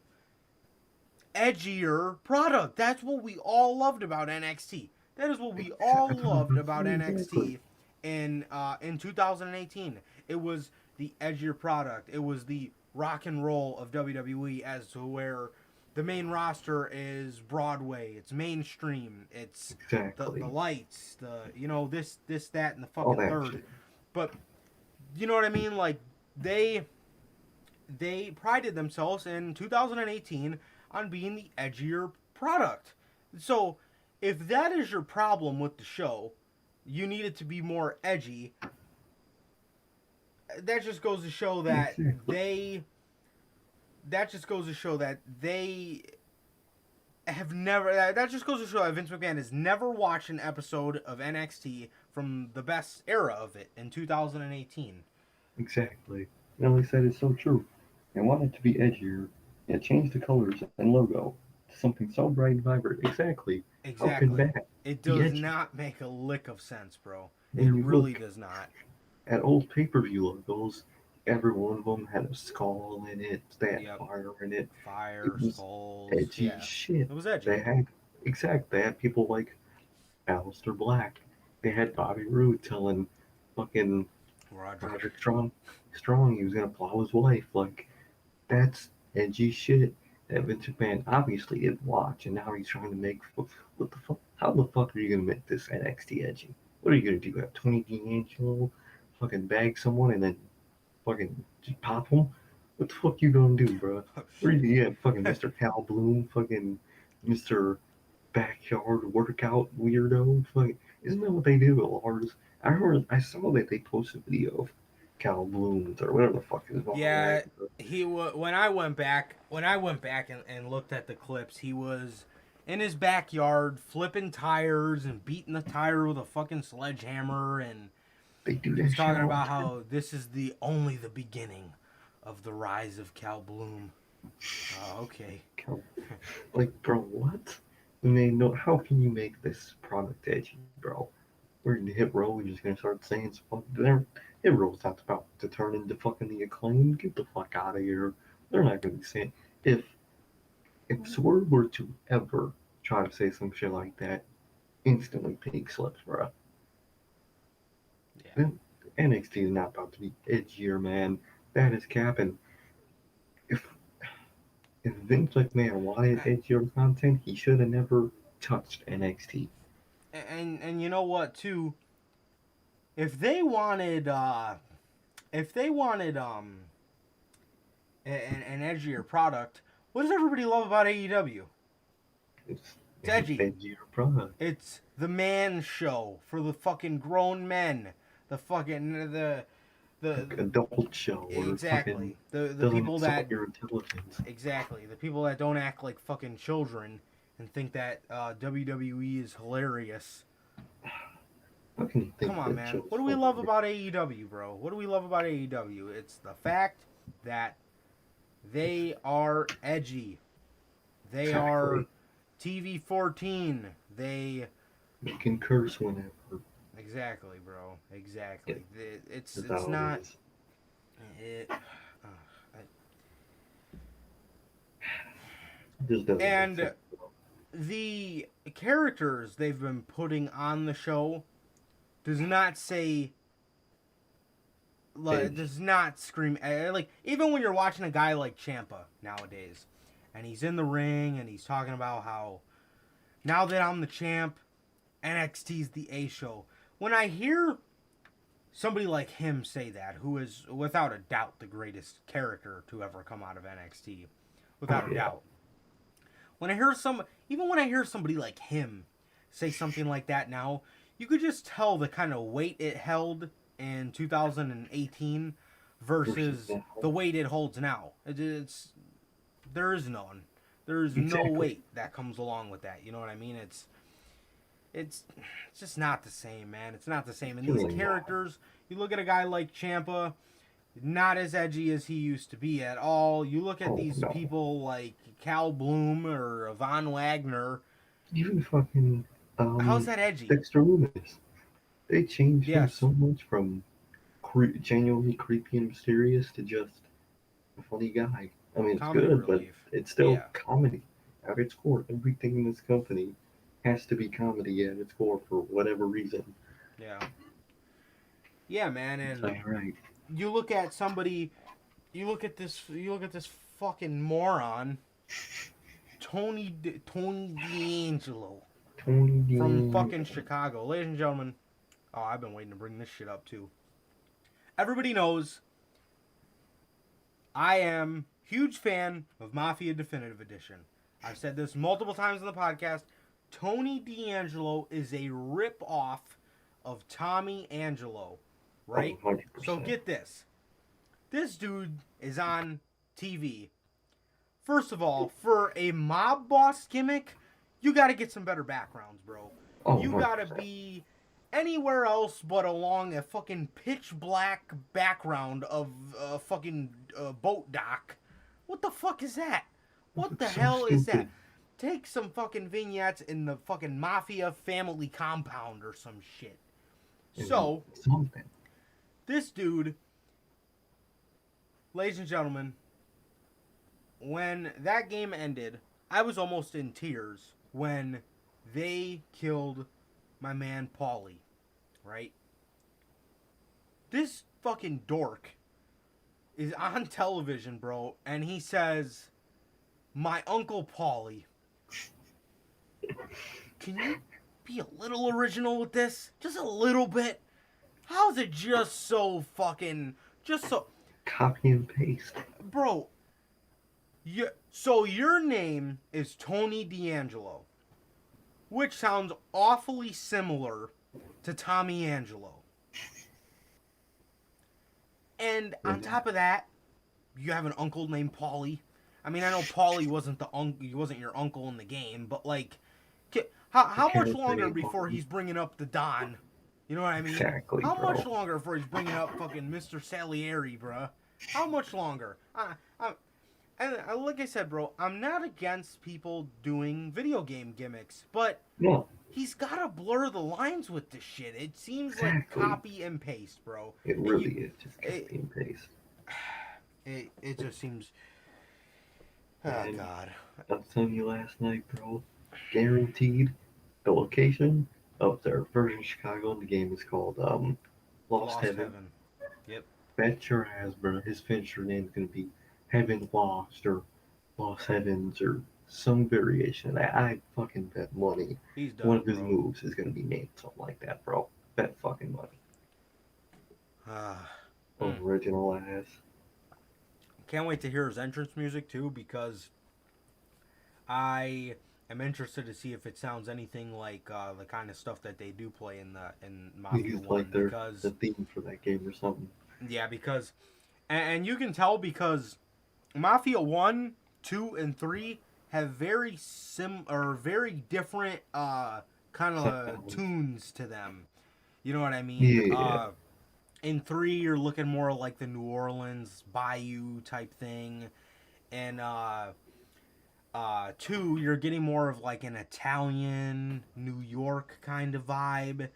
edgier product. That's what we all loved about NXT. That is what we all loved about NXT in 2018. It was the edgier product. It was the rock and roll of WWE, as to where the main roster is Broadway. It's mainstream. It's Exactly. the lights. This that and the All fucking that third. shit. But you know what I mean? Like they prided themselves in 2018 on being the edgier product. So if that is your problem with the show, you need it to be more edgy. That just goes to show that Exactly. that just goes to show that they have never. That just goes to show that Vince McMahon has never watched an episode of NXT from the best era of it in 2018. Exactly. No, he said it's so true. I want it to be edgier. Yeah, change the colors and logo to something so bright and vibrant. Exactly. How can Exactly. that It be does edgy? not make a lick of sense, bro. It When you really look does not. at old pay-per-view logos, every one of them had a skull in it, they had Yep. fire in it. Fire, It was skulls. edgy Yeah. shit. It was edgy. They had people like Aleister Black. They had Bobby Roode telling fucking Roderick. Roderick Strong he was gonna plow his wife. Like, that's edgy shit that Vince McMahon obviously didn't watch, and now he's trying to make. What the fuck? How the fuck are you gonna make this NXT edgy? What are you gonna do? Have Tony D'Angelo fucking bag someone and then fucking just pop him? What the fuck you gonna do, bro? Oh, Where shit. do you have fucking Mr. Cal Bloom, fucking Mr. Backyard workout weirdo? Fucking, isn't that what they do at Lars? I saw that they posted a video of Cal Blooms or whatever the fuck his Yeah, name is. when I went back and looked at the clips, he was in his backyard flipping tires and beating the tire with a fucking sledgehammer, and They do he that was shit talking all about the time. how this is only the beginning of the rise of Cal Bloom. Okay. Cal, like, bro, what? And they know, how can you make this product edgy, bro? We're gonna hit row, we're just gonna start saying some fucking. Hit row's not about to turn into fucking the Acclaim. Get the fuck out of here. They're not gonna be saying. If Swerve were to ever try to say some shit like that, instantly pink slips, bro. Yeah. Then NXT is not about to be edgier, man. That is capping. If if Vince McMahon wanted edgier content, he should have never touched NXT. And you know what too? If they wanted an edgier product, what does everybody love about AEW? It's It's edgy. edgier product. It's the man show for the fucking grown men. The fucking the Adult show or fucking exactly the doesn't people that insult your intelligence. exactly the people that don't act like fucking children and think that WWE is hilarious. How can you think Come on, that man. show's What do we fucking love about AEW, bro? What do we love about AEW? It's the fact that they are edgy. They are TV 14. They You can curse whenever. exactly, bro. Exactly. It's That's how it not. is. It, It just doesn't make and sense, bro. the characters they've been putting on the show does not say. Edge. Does not scream like even when you're watching a guy like Ciampa nowadays, and he's in the ring and he's talking about how now that I'm the champ, NXT's the A show. When I hear somebody like him say that, who is without a doubt the greatest character to ever come out of NXT, without a doubt. When I hear even when I hear somebody like him say something like that now, you could just tell the kind of weight it held in 2018 versus the weight it holds now. There is none. There is no weight that comes along with that. You know what I mean? It's just not the same, man. It's not the same. And these characters, you look at a guy like Ciampa, not as edgy as he used to be at all. You look at these people like Cal Bloom or Von Wagner. Even fucking How's that edgy? Dexter Lumis. They changed him so much from genuinely creepy and mysterious to just a funny guy. I mean, it's Comedy good, relief. but it's still comedy at its core. Everything in this company has to be comedy at its core for whatever reason. Yeah. Yeah, man, and right. You look at this fucking moron Tony D'Angelo Tony from fucking D'Angelo. Chicago. Ladies and gentlemen, oh, I've been waiting to bring this shit up too. Everybody knows I am huge fan of Mafia Definitive Edition. I've said this multiple times on the podcast. Tony D'Angelo is a rip-off of Tommy Angelo, right? Oh, 100%. So get this. This dude is on TV. First of all, for a mob boss gimmick, you got to get some better backgrounds, bro. Oh, You 100%. got to be anywhere else but along a fucking pitch black background of a fucking boat dock. What the fuck is that? What the So hell is that? stupid. Take some fucking vignettes in the fucking mafia family compound or some shit. So, Something. this dude, ladies and gentlemen, when that game ended, I was almost in tears when they killed my man Paulie, right? This fucking dork is on television, bro, and he says, "My Uncle Paulie." Can you be a little original with this? Just a little bit? How's it just so fucking... Just so... Copy and paste. Bro, so your name is Tony D'Angelo, which sounds awfully similar to Tommy Angelo. And on top of that, you have an uncle named Paulie. I mean, I know Paulie wasn't he wasn't your uncle in the game, but like, how much longer before he's bringing up the Don? You know what I mean? Exactly, How bro. much longer before he's bringing up fucking Mr. Salieri, bruh? How much longer? And like I said, bro, I'm not against people doing video game gimmicks, but No, he's got to blur the lines with this shit. It seems like Exactly. copy and paste, bro. it really is just copy and paste. It just seems... Oh, And God. I was telling you last night, bro. Guaranteed, the location of their version of Chicago in the game is called Lost Heaven. Yep. Bet your ass, bro. His finisher name is gonna be Heaven Lost or Lost Heavens or some variation. I fucking bet money. He's done, One of his bro. moves is gonna be named something like that, bro. Bet fucking money. Ah. Original ass. Can't wait to hear his entrance music, too, because I am interested to see if it sounds anything like the kind of stuff that they do play in Mafia He's 1. like the Because, theme for that game or something. yeah, because... And you can tell because Mafia 1, 2, and 3 have very different kind of tunes to them. You know what I mean? Yeah. In 3, you're looking more like the New Orleans Bayou type thing. And 2, you're getting more of like an Italian, New York kind of vibe.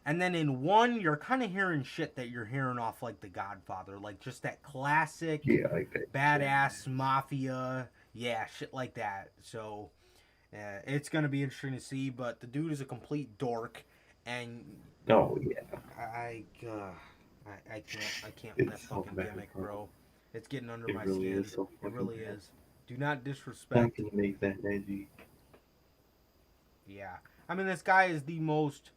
And then in 1, you're kind of hearing shit that you're hearing off like The Godfather. Like just that classic Yeah, like that. badass mafia. Yeah, shit like that. So, it's going to be interesting to see. But the dude is a complete dork. And Oh yeah. I can't with that It's so fucking bad, gimmick, bro. bro. It's getting under It my really skin. is so It fucking really bad. is. Do not How disrespect. can you make that edgy? Yeah. I mean, this guy is the most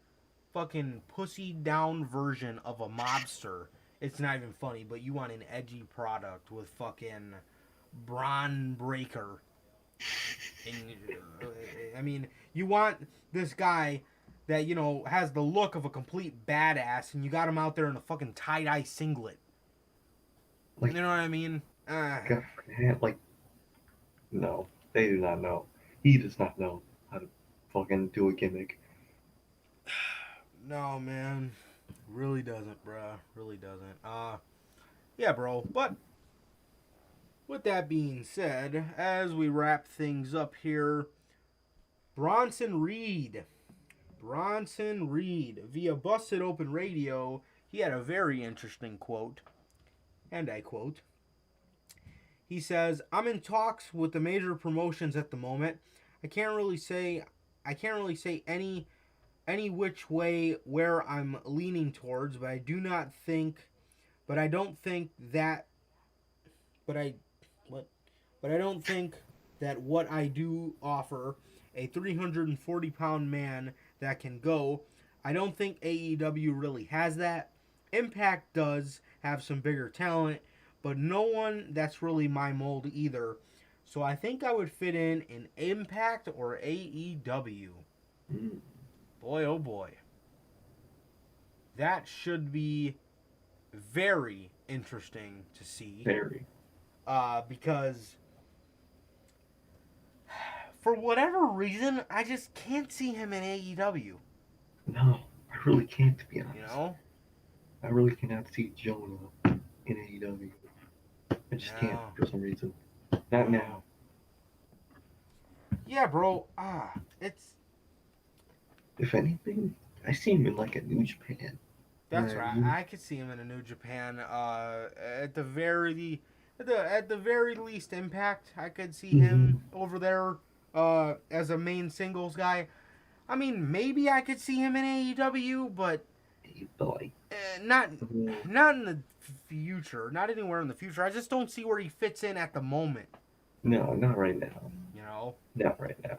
fucking pussy down version of a mobster. It's not even funny, but you want an edgy product with fucking Braun Breaker. And, I mean, you want this guy that, you know, has the look of a complete badass, and you got him out there in a fucking tie-dye singlet. Like, You know what I mean? God, like, no, they do not know. He does not know how to fucking do a gimmick. No, man. Really doesn't, bruh. Really doesn't. Yeah, bro. But with that being said, as we wrap things up here, Bronson Reed via Busted Open Radio, he had a very interesting quote, and I quote, he says, "I'm in talks with the major promotions at the moment. I can't really say any which way where I'm leaning towards, but I don't think that what I do offer, a 340-pound man that can go, I don't think AEW really has that. Impact does have some bigger talent, but no one that's really my mold either. So I think I would fit in Impact or AEW. Mm, Boy, oh boy. That should be very interesting to see. very. Because for whatever reason, I just can't see him in AEW. No, I really can't, to be honest. You know? I really cannot see Jonah in AEW. I just can't No. for some reason. Not now. Yeah, bro. It's If anything, I see him in like a New Japan. that's right. I could see him in a New Japan. At the very least, Impact. I could see him over there. As a main singles guy. I mean, maybe I could see him in AEW, but like, not in the future. Not anywhere in the future. I just don't see where he fits in at the moment. no, not right now. You know? Not right now.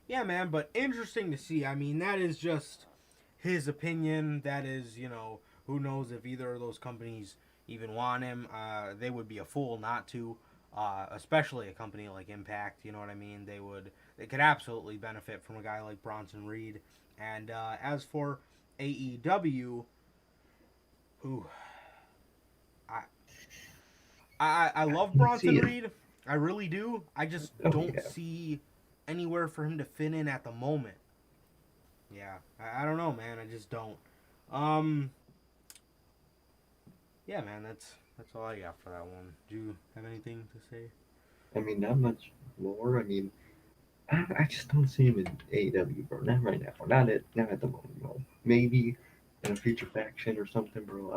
Yeah, man, but interesting to see. I mean, that is just his opinion. That is, who knows if either of those companies even want him. They would be a fool not to, especially a company like Impact. You know what I mean? They could absolutely benefit from a guy like Bronson Reed. And as for AEW, I love Bronson Reed. I really do. I just don't see anywhere for him to fit in at the moment. Yeah, I don't know, man. I just don't. Yeah, man. That's all I got for that one. Do you have anything to say? I mean, not much more. I mean, I just don't see him in AEW, bro. Not right now. Not at the moment, bro. Maybe in a future faction or something, bro.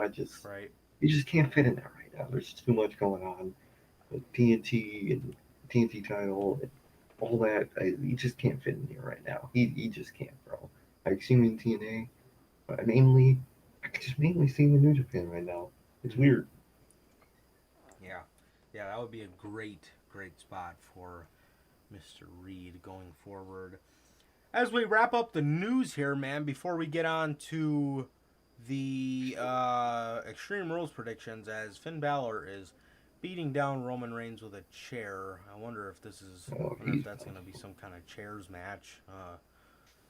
Right. You just can't fit in there right now. There's too much going on with TNT and TNT title and all that. You just can't fit in here right now. He just can't, bro. I see him in TNA, but I could just mainly see him in New Japan right now. It's weird. Yeah, that would be a great spot for Mr. Reed going forward. As we wrap up the news here, man, before we get on to the Extreme Rules predictions, as Finn Balor is beating down Roman Reigns with a chair. I wonder if that's going to be some kind of chairs match,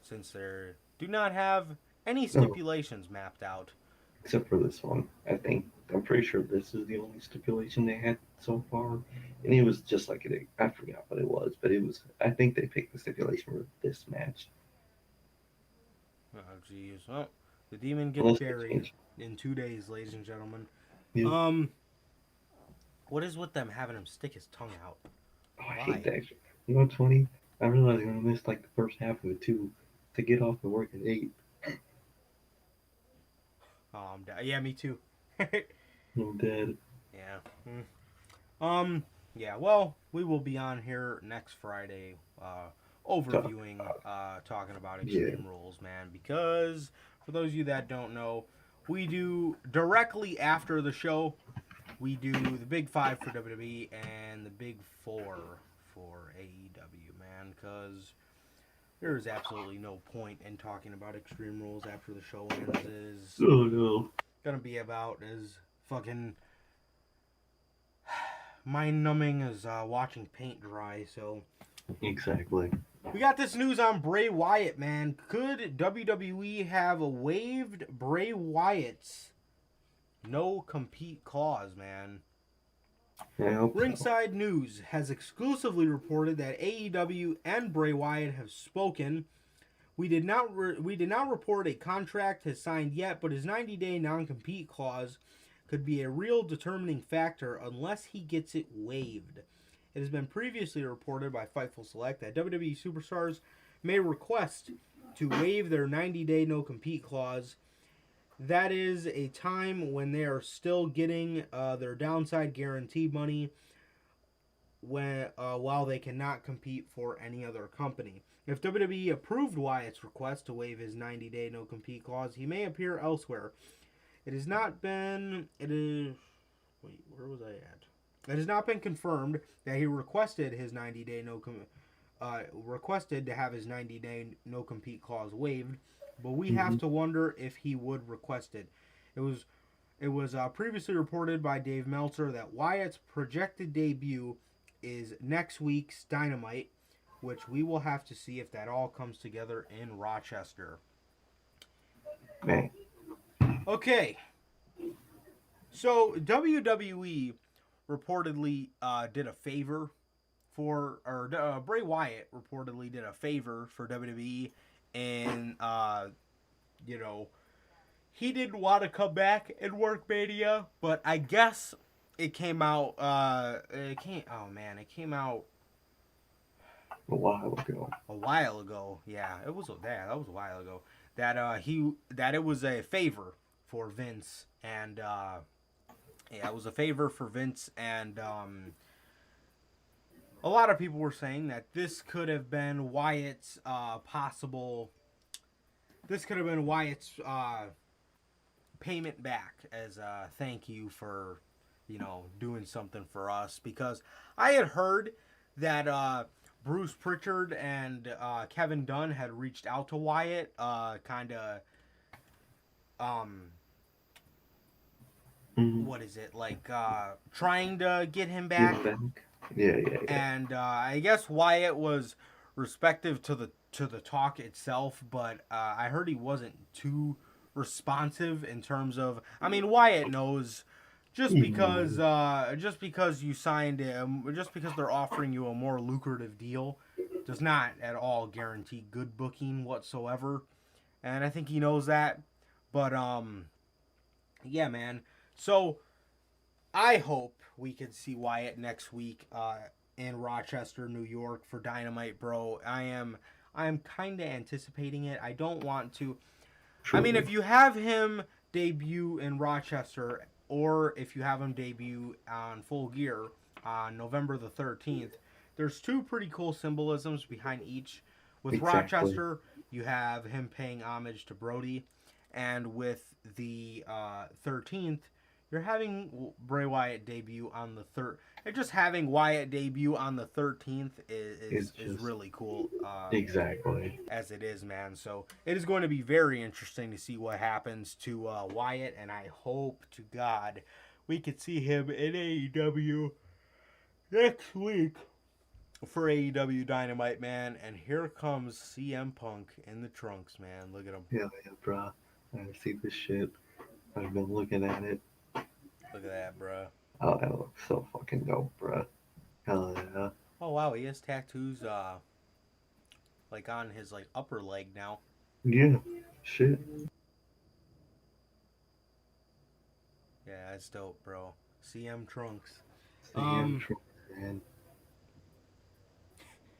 since they do not have any stipulations mapped out. Except for this one. I'm pretty sure this is the only stipulation they had so far. And it was just like I forgot what it was, but I think they picked the stipulation for this match. Oh, jeez. Well, the demon gets buried in 2 days, ladies and gentlemen. Yeah. What is with them having him stick his tongue out? Oh, I hate that. You know what's funny? I realized I'm going to miss like the first half of it too. To get off to work at 8. Oh, I'm dead. Yeah, me too. I'm dead. Yeah. Yeah, well, we will be on here next Friday, overviewing, talking about Extreme Rules, man, because for those of you that don't know, we do directly after the show, we do the Big 5 for WWE and the Big 4 for AEW, man, because there is absolutely no point in talking about Extreme Rules after the show ends. It is gonna be about as fucking mind-numbing as watching paint dry. So exactly. We got this news on Bray Wyatt, man. Could WWE have waived Bray Wyatt's no compete clause, man? Ringside News has exclusively reported that AEW and Bray Wyatt have spoken. We did not report a contract has signed yet, but his 90-day non-compete clause could be a real determining factor unless he gets it waived. It has been previously reported by Fightful Select that WWE superstars may request to waive their 90-day no-compete clause. That is a time when they are still getting their downside guarantee money while they cannot compete for any other company. If WWE approved Wyatt's request to waive his 90-day no-compete clause, he may appear elsewhere. It has not been... Wait, where was I at? It has not been confirmed that he requested his 90-day requested to have his 90-day no compete clause waived, but we have to wonder if he would request it. It was previously reported by Dave Meltzer that Wyatt's projected debut is next week's Dynamite, which we will have to see if that all comes together in Rochester. Man. Okay. So WWE reportedly did a favor Bray Wyatt reportedly did a favor for WWE, and he didn't want to come back and work Mania, but I guess it came out. It came out A while ago. a while ago. Yeah, that was a while ago. That it was a favor for Vince, and it was a favor for Vince, and a lot of people were saying that this could have been Wyatt's payment back as a thank you for, doing something for us. Because I had heard that Bruce Pritchard and Kevin Dunn had reached out to Wyatt, what is it, like, trying to get him back. Yeah. And I guess Wyatt was respective to the talk itself, but I heard he wasn't too responsive in terms of. I mean, Wyatt knows just because you signed him, just because they're offering you a more lucrative deal, does not at all guarantee good booking whatsoever, and I think he knows that. But yeah, man. So I hope we can see Wyatt next week in Rochester, New York for Dynamite, bro. I am kind of anticipating it. I don't want to. Truly. I mean, if you have him debut in Rochester, or if you have him debut on Full Gear on November the 13th, there's two pretty cool symbolisms behind each. With exactly. Rochester, you have him paying homage to Brody, and with the 13th, you're having Bray Wyatt debut on the third. And just having Wyatt debut on the 13th is really cool. Exactly. As it is, man. So it is going to be very interesting to see what happens to Wyatt, and I hope to God we could see him in AEW next week for AEW Dynamite, man. And here comes CM Punk in the trunks, man. Look at him. Yeah, bro. I see this shit. I've been looking at it. Look at that, bro. Oh, that looks so fucking dope, bro. Hell yeah. Oh, wow. He has tattoos, like, on his, like, upper leg now. Yeah. Shit. Yeah, that's dope, bro. CM Trunks. CM Trunks, man.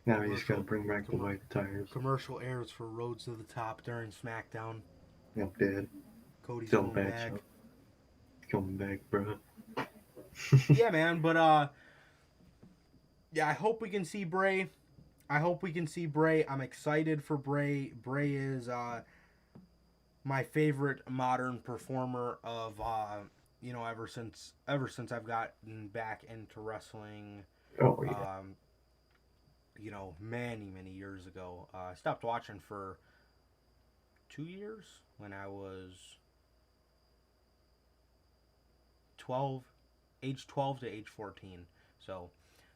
Now you just gotta bring back the white tires. Commercial airs for Roads to the Top during Smackdown. Yep, dead. Cody's coming back. Coming back, bro. Yeah, man, but yeah, I hope we can see Bray. I'm excited for Bray. Bray is my favorite modern performer of ever since I've gotten back into wrestling. Oh yeah. Many years ago. I stopped watching for 2 years when I was age 12 to age 14. So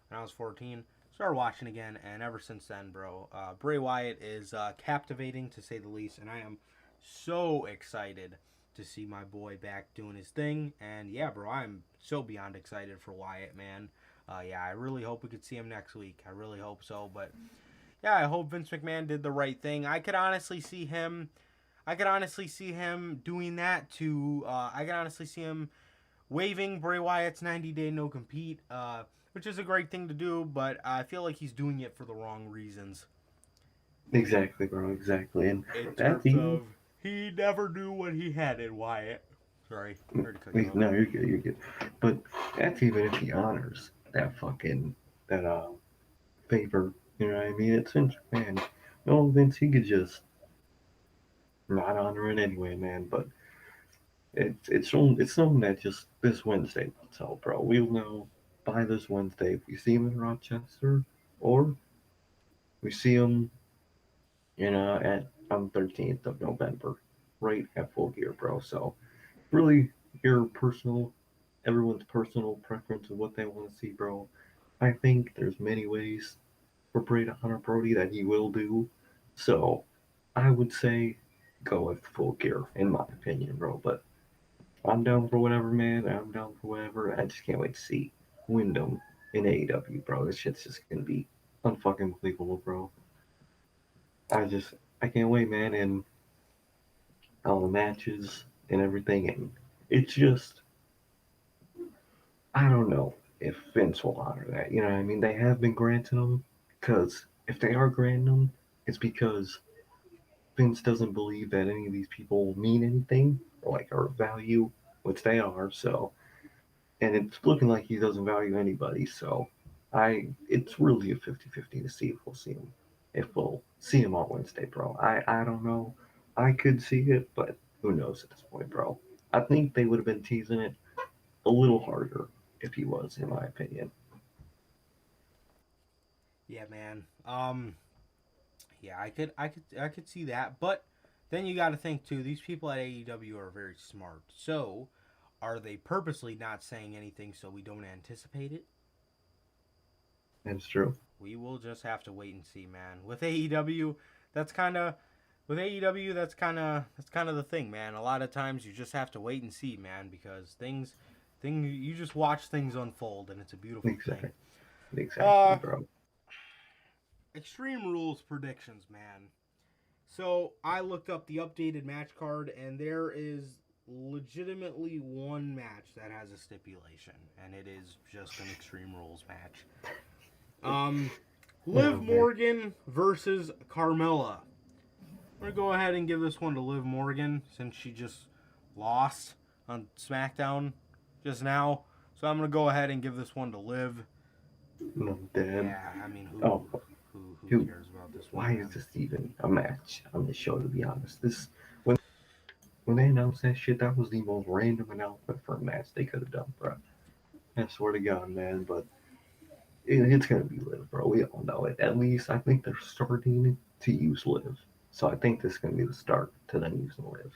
when I was 14, started watching again, and ever since then, bro, Bray Wyatt is captivating to say the least, and I am so excited to see my boy back doing his thing. And yeah, bro, I'm so beyond excited for Wyatt, man. Yeah, I really hope we could see him next week. I really hope so. But yeah, I hope Vince McMahon did the right thing. I could honestly see him doing that too. I could honestly see him waiving Bray Wyatt's 90-day no compete, which is a great thing to do, but I feel like he's doing it for the wrong reasons. Exactly, bro. Exactly. And in terms of he never knew what he had in Wyatt. Sorry. No, you're good. You're good. But that's even if he honors that favor. You know what I mean? It's Vince McMahon. No, Vince, he could just not honor it anyway, man. But it's something that just this Wednesday will tell, bro. We'll know by this Wednesday, if we see him in Rochester, or we see him at on 13th of November, right at Full Gear, bro. So really, your personal, everyone's personal preference of what they want to see, bro. I think there's many ways for Bray to honor Brody that he will do. So I would say go with Full Gear, in my opinion, bro. But I'm down for whatever, man. I'm down for whatever. I just can't wait to see Wyndham in AEW, bro. This shit's just gonna be unfucking believable, bro. I just I can't wait, man, and all the matches and everything, and it's just I don't know if Vince will honor that. You know what I mean? They have been granting them because if they are granting them, it's because Vince doesn't believe that any of these people mean anything or like are of value, which they are. So, and it's looking like he doesn't value anybody. So, it's really a 50-50 to see if we'll see him on Wednesday, bro. I don't know. I could see it, but who knows at this point, bro. I think they would have been teasing it a little harder if he was, in my opinion. Yeah, man. Yeah, I could see that, but then you got to think too. These people at AEW are very smart. So, are they purposely not saying anything so we don't anticipate it? That's true. We will just have to wait and see, man. With AEW, that's kind of that's kind of the thing, man. A lot of times you just have to wait and see, man, because you just watch things unfold and it's a beautiful Exactly. thing. Exactly, bro. Extreme Rules predictions, man. So I looked up the updated match card, and there is legitimately one match that has a stipulation, and it is just an Extreme Rules match. Liv Morgan versus Carmella. I'm gonna go ahead and give this one to Liv Morgan since she just lost on SmackDown just now. So I'm gonna go ahead and give this one to Liv. No, Dad. Yeah, I mean, Who cares about this one? Why is this even a match on the show? To be honest, this when they announced that shit, that was the most random announcement for a match they could have done, bro. I swear to God, man. But it's gonna be Liv, bro. We all know it. At least I think they're starting to use Liv, so I think this is gonna be the start to them using Liv.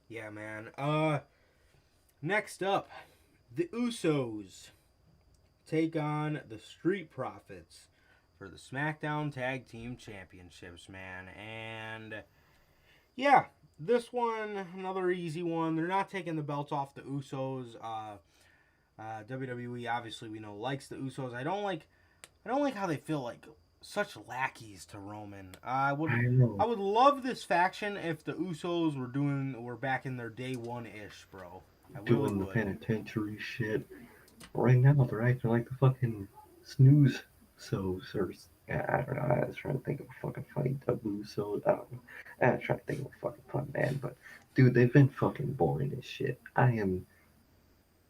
Yeah, man. Next up, the Usos take on the Street Profits for the SmackDown Tag Team Championships, man. And yeah, this one, another easy one. They're not taking the belts off the Usos. WWE, obviously, we know likes the Usos. I don't like how they feel like such lackeys to Roman. I would love this faction if the Usos were back in their day one ish, bro. I Doing really the would. penitentiary shit. Right now, they're acting like the fucking snooze. I don't know. I was trying to think of a fucking funny taboo. So I don't know. I was trying to think of a fucking fun man, but dude, they've been fucking boring as shit.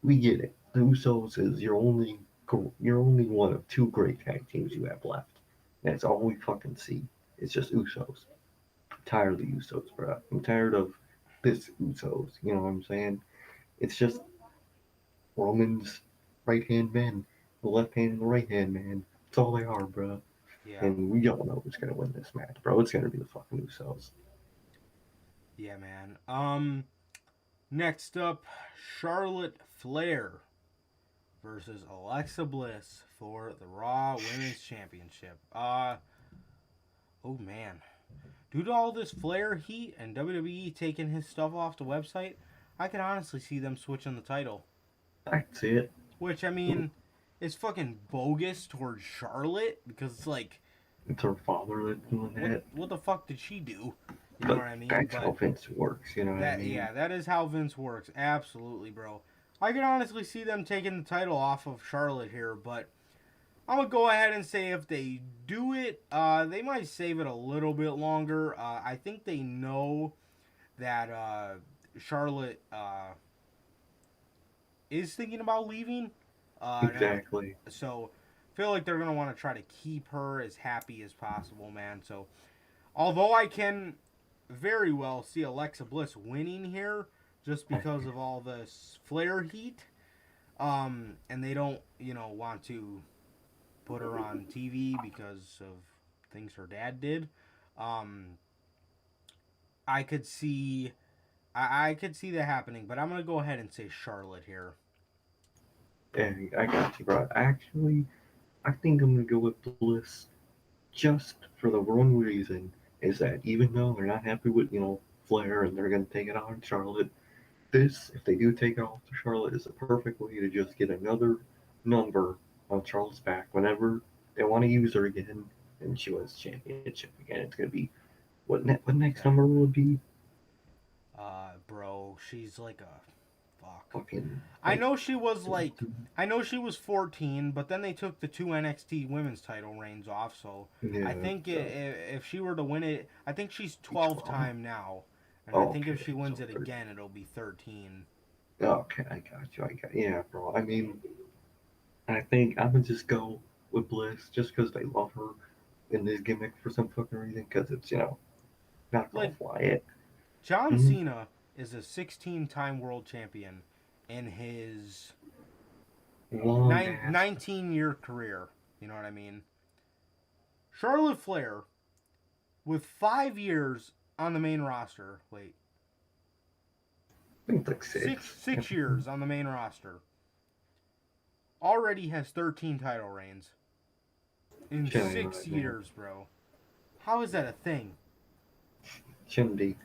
We get it. The Usos is your only one of two great tag teams you have left. That's all we fucking see. It's just Usos. I'm tired of the Usos, bro. I'm tired of this Usos. You know what I'm saying? It's just Roman's right hand man, the left hand and the right hand man. That's all they are, bro. Yeah. And we all know who's gonna win this match, bro. It's gonna be the fucking Usos. Yeah, man. Next up, Charlotte Flair versus Alexa Bliss for the Raw Women's Championship. Oh man. Due to all this Flair heat and WWE taking his stuff off the website, I could honestly see them switching the title. I can see it. Which, I mean, is fucking bogus towards Charlotte because it's like, It's her father that's doing that. what the fuck did she do? You know what I mean? That's how Vince works, you know what I mean? Yeah, that is how Vince works. Absolutely, bro. I could honestly see them taking the title off of Charlotte here, but I'm going to go ahead and say if they do it, they might save it a little bit longer. I think they know that Charlotte is thinking about leaving. Exactly. So I feel like they're going to want to try to keep her as happy as possible, man. So although I can very well see Alexa Bliss winning here, just because of all this Flair heat. And they don't, want to put her on TV because of things her dad did. Um, I could see, I could see that happening, but I'm gonna go ahead and say Charlotte here. And I got you, bro. Actually, I think I'm gonna go with Bliss just for the one reason is that even though they're not happy with, Flair and they're gonna take it out on Charlotte, this, if they do take it off to Charlotte, is a perfect way to just get another number on Charlotte's back whenever they want to use her again and she wins the championship again. It's gonna be what next number will it be? Bro, she's like a fuck. Fucking I like know she was like, I know she was 14, but then they took the two NXT women's title reigns off. So I yeah. think So, if she were to win it, I think she's 12 12. time now, and I think if Okay, she so wins it 13. again, it'll be 13. Okay, I got you. Yeah, bro. I mean, I think I'm gonna just go with Bliss just because they love her in this gimmick for some fucking reason. Because it's knock off Like Wyatt. John Mm-hmm. Cena is a 16-time world champion in his Long ass. 19-year career. You know what I mean? Charlotte Flair with 5 years on the main roster. Wait, I think it's like six. six years on the main roster. Already has 13 title reigns in Shouldn't be 6 years, bro. How is that a thing? Shouldn't be.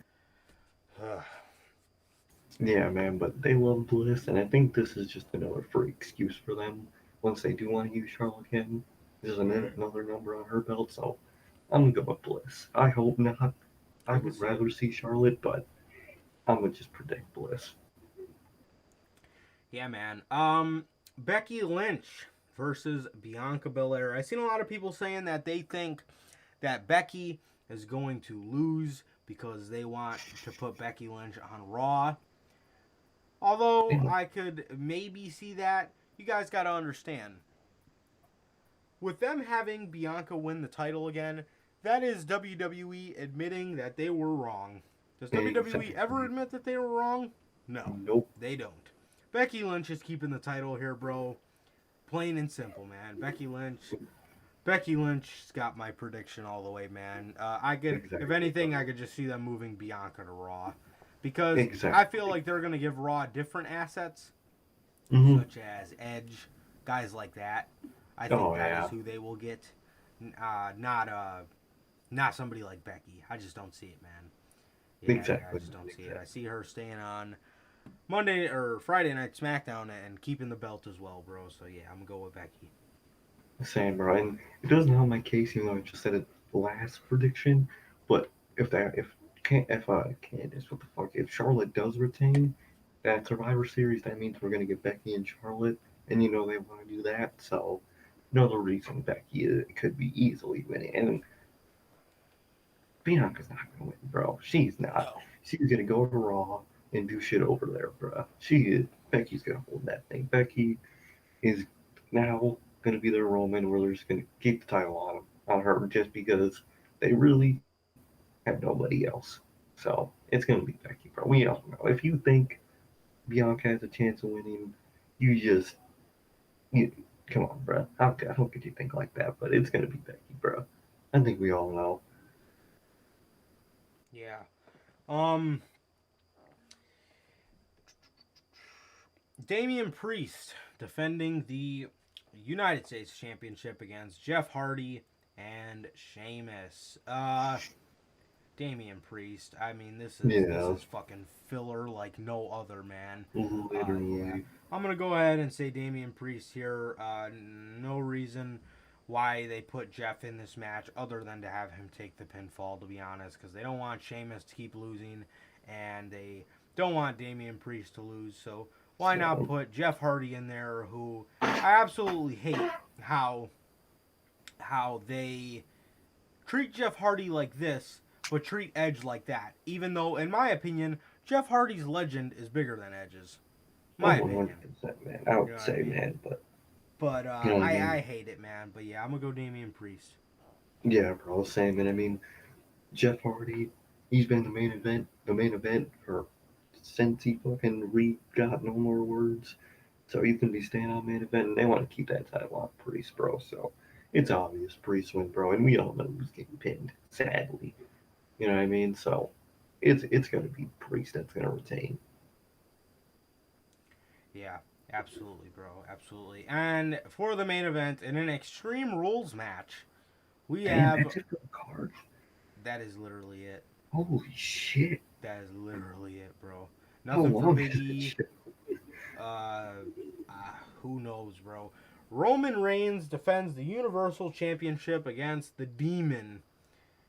Yeah, man, but they love Bliss, and I think this is just another free excuse for them once they do want to use Charlotte again. There's another number on her belt, so I'm gonna go with Bliss. I hope not. I can would see it. rather see Charlotte, but I'm gonna just predict Bliss. Yeah, man. Becky Lynch versus Bianca Belaire. I've seen a lot of people saying that they think that Becky is going to lose because they want to put Becky Lynch on Raw. Although Yeah, I could maybe see that, you guys got to understand. With them having Bianca win the title again, that is WWE admitting that they were wrong. Does WWE ever exactly. admit that they were wrong? No, Nope. they don't. Becky Lynch is keeping the title here, bro. Plain and simple, man. Becky Lynch's got my prediction all the way, man. If Exactly. anything, I could just see them moving Bianca to Raw, because I feel Exactly. like they're gonna give Raw different assets, Hmm. such as Edge, guys like that. I think Oh that is yeah. who they will get. Not somebody like Becky. I just don't see it, man. Yeah, I Exactly. just don't see it. I Exactly. see her staying on Monday or Friday Night SmackDown and keeping the belt as well, bro. So yeah, I'm gonna go with Becky. Same, bro. And it doesn't help my case, even though I just said it last prediction. But if Candace, what the fuck? If Charlotte does retain that Survivor Series, that means we're gonna get Becky and Charlotte, and they want to do that. So another reason Becky could be easily winning. And Bianca's not gonna win, bro. She's not. No. She's gonna go to Raw and do shit over there, bro. Becky's gonna hold that thing. Becky is now going to be their Roman, where they're just going to keep the title on her just because they really have nobody else. So it's going to be Becky, bro. We all know. If you think Bianca has a chance of winning, you just you come on, bro. How could you think like that? But it's going to be Becky, bro. I think we all know. Yeah. Um. Damien Priest defending the United States Championship against Jeff Hardy and Sheamus. Damien Priest. I mean, this Yeah, is fucking filler like no other, man. Yeah. literally. I'm gonna go ahead and say Damien Priest here. No reason why they put Jeff in this match other than to have him take the pinfall, to be honest, because they don't want Sheamus to keep losing, and they don't want Damien Priest to lose. So why not So put Jeff Hardy in there, who I absolutely hate how they treat Jeff Hardy like this, but treat Edge like that. Even though, in my opinion, Jeff Hardy's legend is bigger than Edge's. My opinion. 100%, man. I You would know what I say, mean? man, but But you know what I I mean. hate it, man. But yeah, I'm gonna go Damian Priest. Yeah, bro. Same, and I mean Jeff Hardy, he's been the main event for since he fucking got no more words. So he's gonna be staying on main event, and they want to keep that title on Priest, bro. So it's obvious Priest win, bro, and we all know who's getting pinned. Sadly, you know what I mean. So it's gonna be Priest that's gonna retain. Yeah, absolutely, bro. Absolutely. And for the main event, in an Extreme Rules match, we Damn, have. that's it for the card. That is literally it. Holy shit! That is literally it, bro. How Nothing for long Big is this E. shit? Who knows, bro? Roman Reigns defends the Universal Championship against the Demon,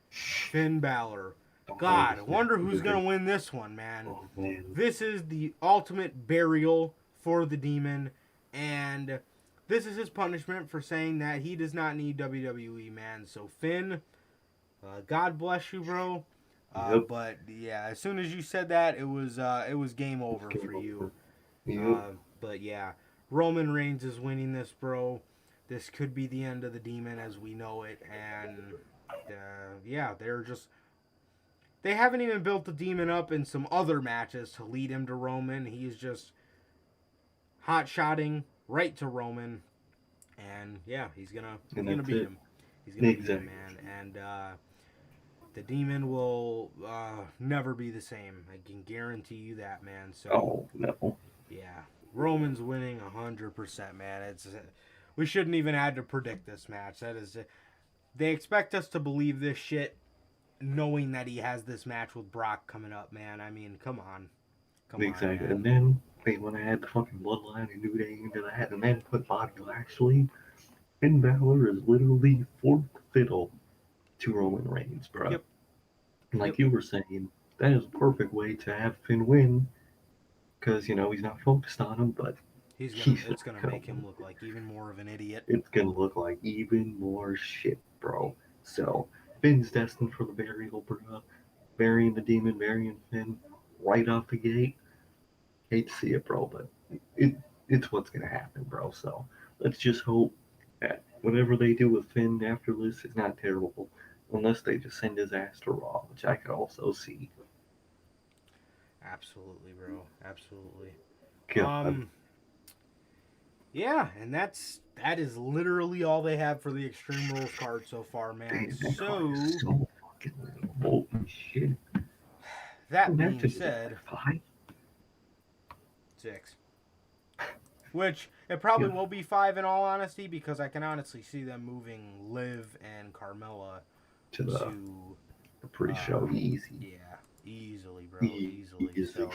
Finn Balor. God, I wonder who's going to win this one, man. Oh, man. This is the ultimate burial for the Demon, and this is his punishment for saying that he does not need WWE, man. So, Finn, God bless you, bro. Yep. But, yeah, as soon as you said that, it was game over for you. Yep. But, yeah, Roman Reigns is winning this, bro. This could be the end of the Demon as we know it, and, yeah, they haven't even built the Demon up in some other matches to lead him to Roman. He's just hot-shotting right to Roman. And, yeah, he's gonna beat him. He's going to beat him, man. And the Demon will never be the same. I can guarantee you that, man. So, Oh, no. yeah. Roman's winning 100%, man. We shouldn't even have to predict this match. They expect us to believe this shit knowing that he has this match with Brock coming up, man. I mean, come on. Exactly. Man. And then they want to add the fucking bloodline and New Day into that, and then put Bobby Lashley. Finn Balor is literally fourth fiddle to Roman Reigns, bro. Yep. Like you were saying, that is a perfect way to have Finn win, because, you know, he's not focused on him, but it's going to make him look like even more of an idiot. It's going to look like even more shit, bro. So, Finn's destined for the burial, bro. Burying the Demon, burying Finn right off the gate. Hate to see it, bro, but it's what's going to happen, bro. So, let's just hope that whatever they do with Finn after this is not terrible, unless they just send his ass to Raw, which I could also see. Absolutely, bro. Absolutely. God. Yeah, and that is literally all they have for the Extreme Rules card so far, man. Damn, so fucking little. Holy shit. That being said, 5? 6. Which, it probably will be 5 in all honesty, because I can honestly see them moving Liv and Carmella to the pre-show easy. Yeah, easily, bro. Easily. So,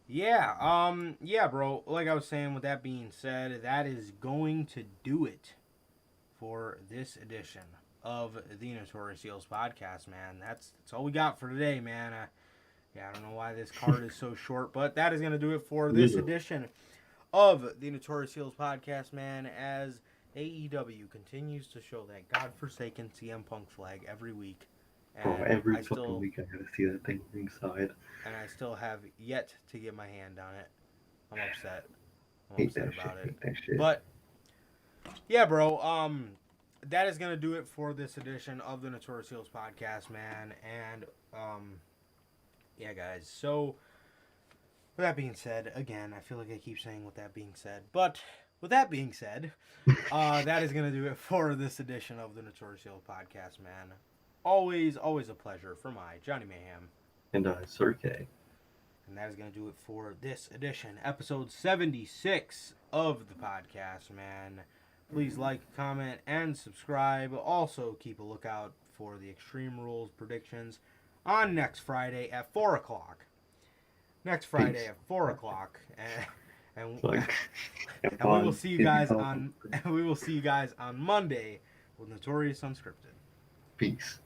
yeah, bro. Like I was saying, with that being said, that is going to do it for this edition of the Notorious Heels podcast, man. That's all we got for today, man. I don't know why this card is so short, but that is going to do it for this edition of the Notorious Heels podcast, man, as AEW continues to show that godforsaken CM Punk flag every week. And bro, every fucking week I gotta see that thing ringside. And I still have yet to get my hand on it. I'm upset. Hate that shit. But, yeah, bro, that is going to do it for this edition of the Notorious Heels podcast, man. And, yeah, guys. So, with that being said, again, I feel like I keep saying with that being said. But, with that being said, that is going to do it for this edition of the Notorious Heels podcast, man. Always a pleasure for my Johnny Mayhem. And Sir K. And that is going to do it for this edition, episode 76 of the podcast, man. Please like, comment, and subscribe. Also, keep a lookout for the Extreme Rules predictions on next Friday at 4 o'clock. Next Friday at 4 o'clock. And we will see you guys on Monday with Notorious Unscripted. Peace.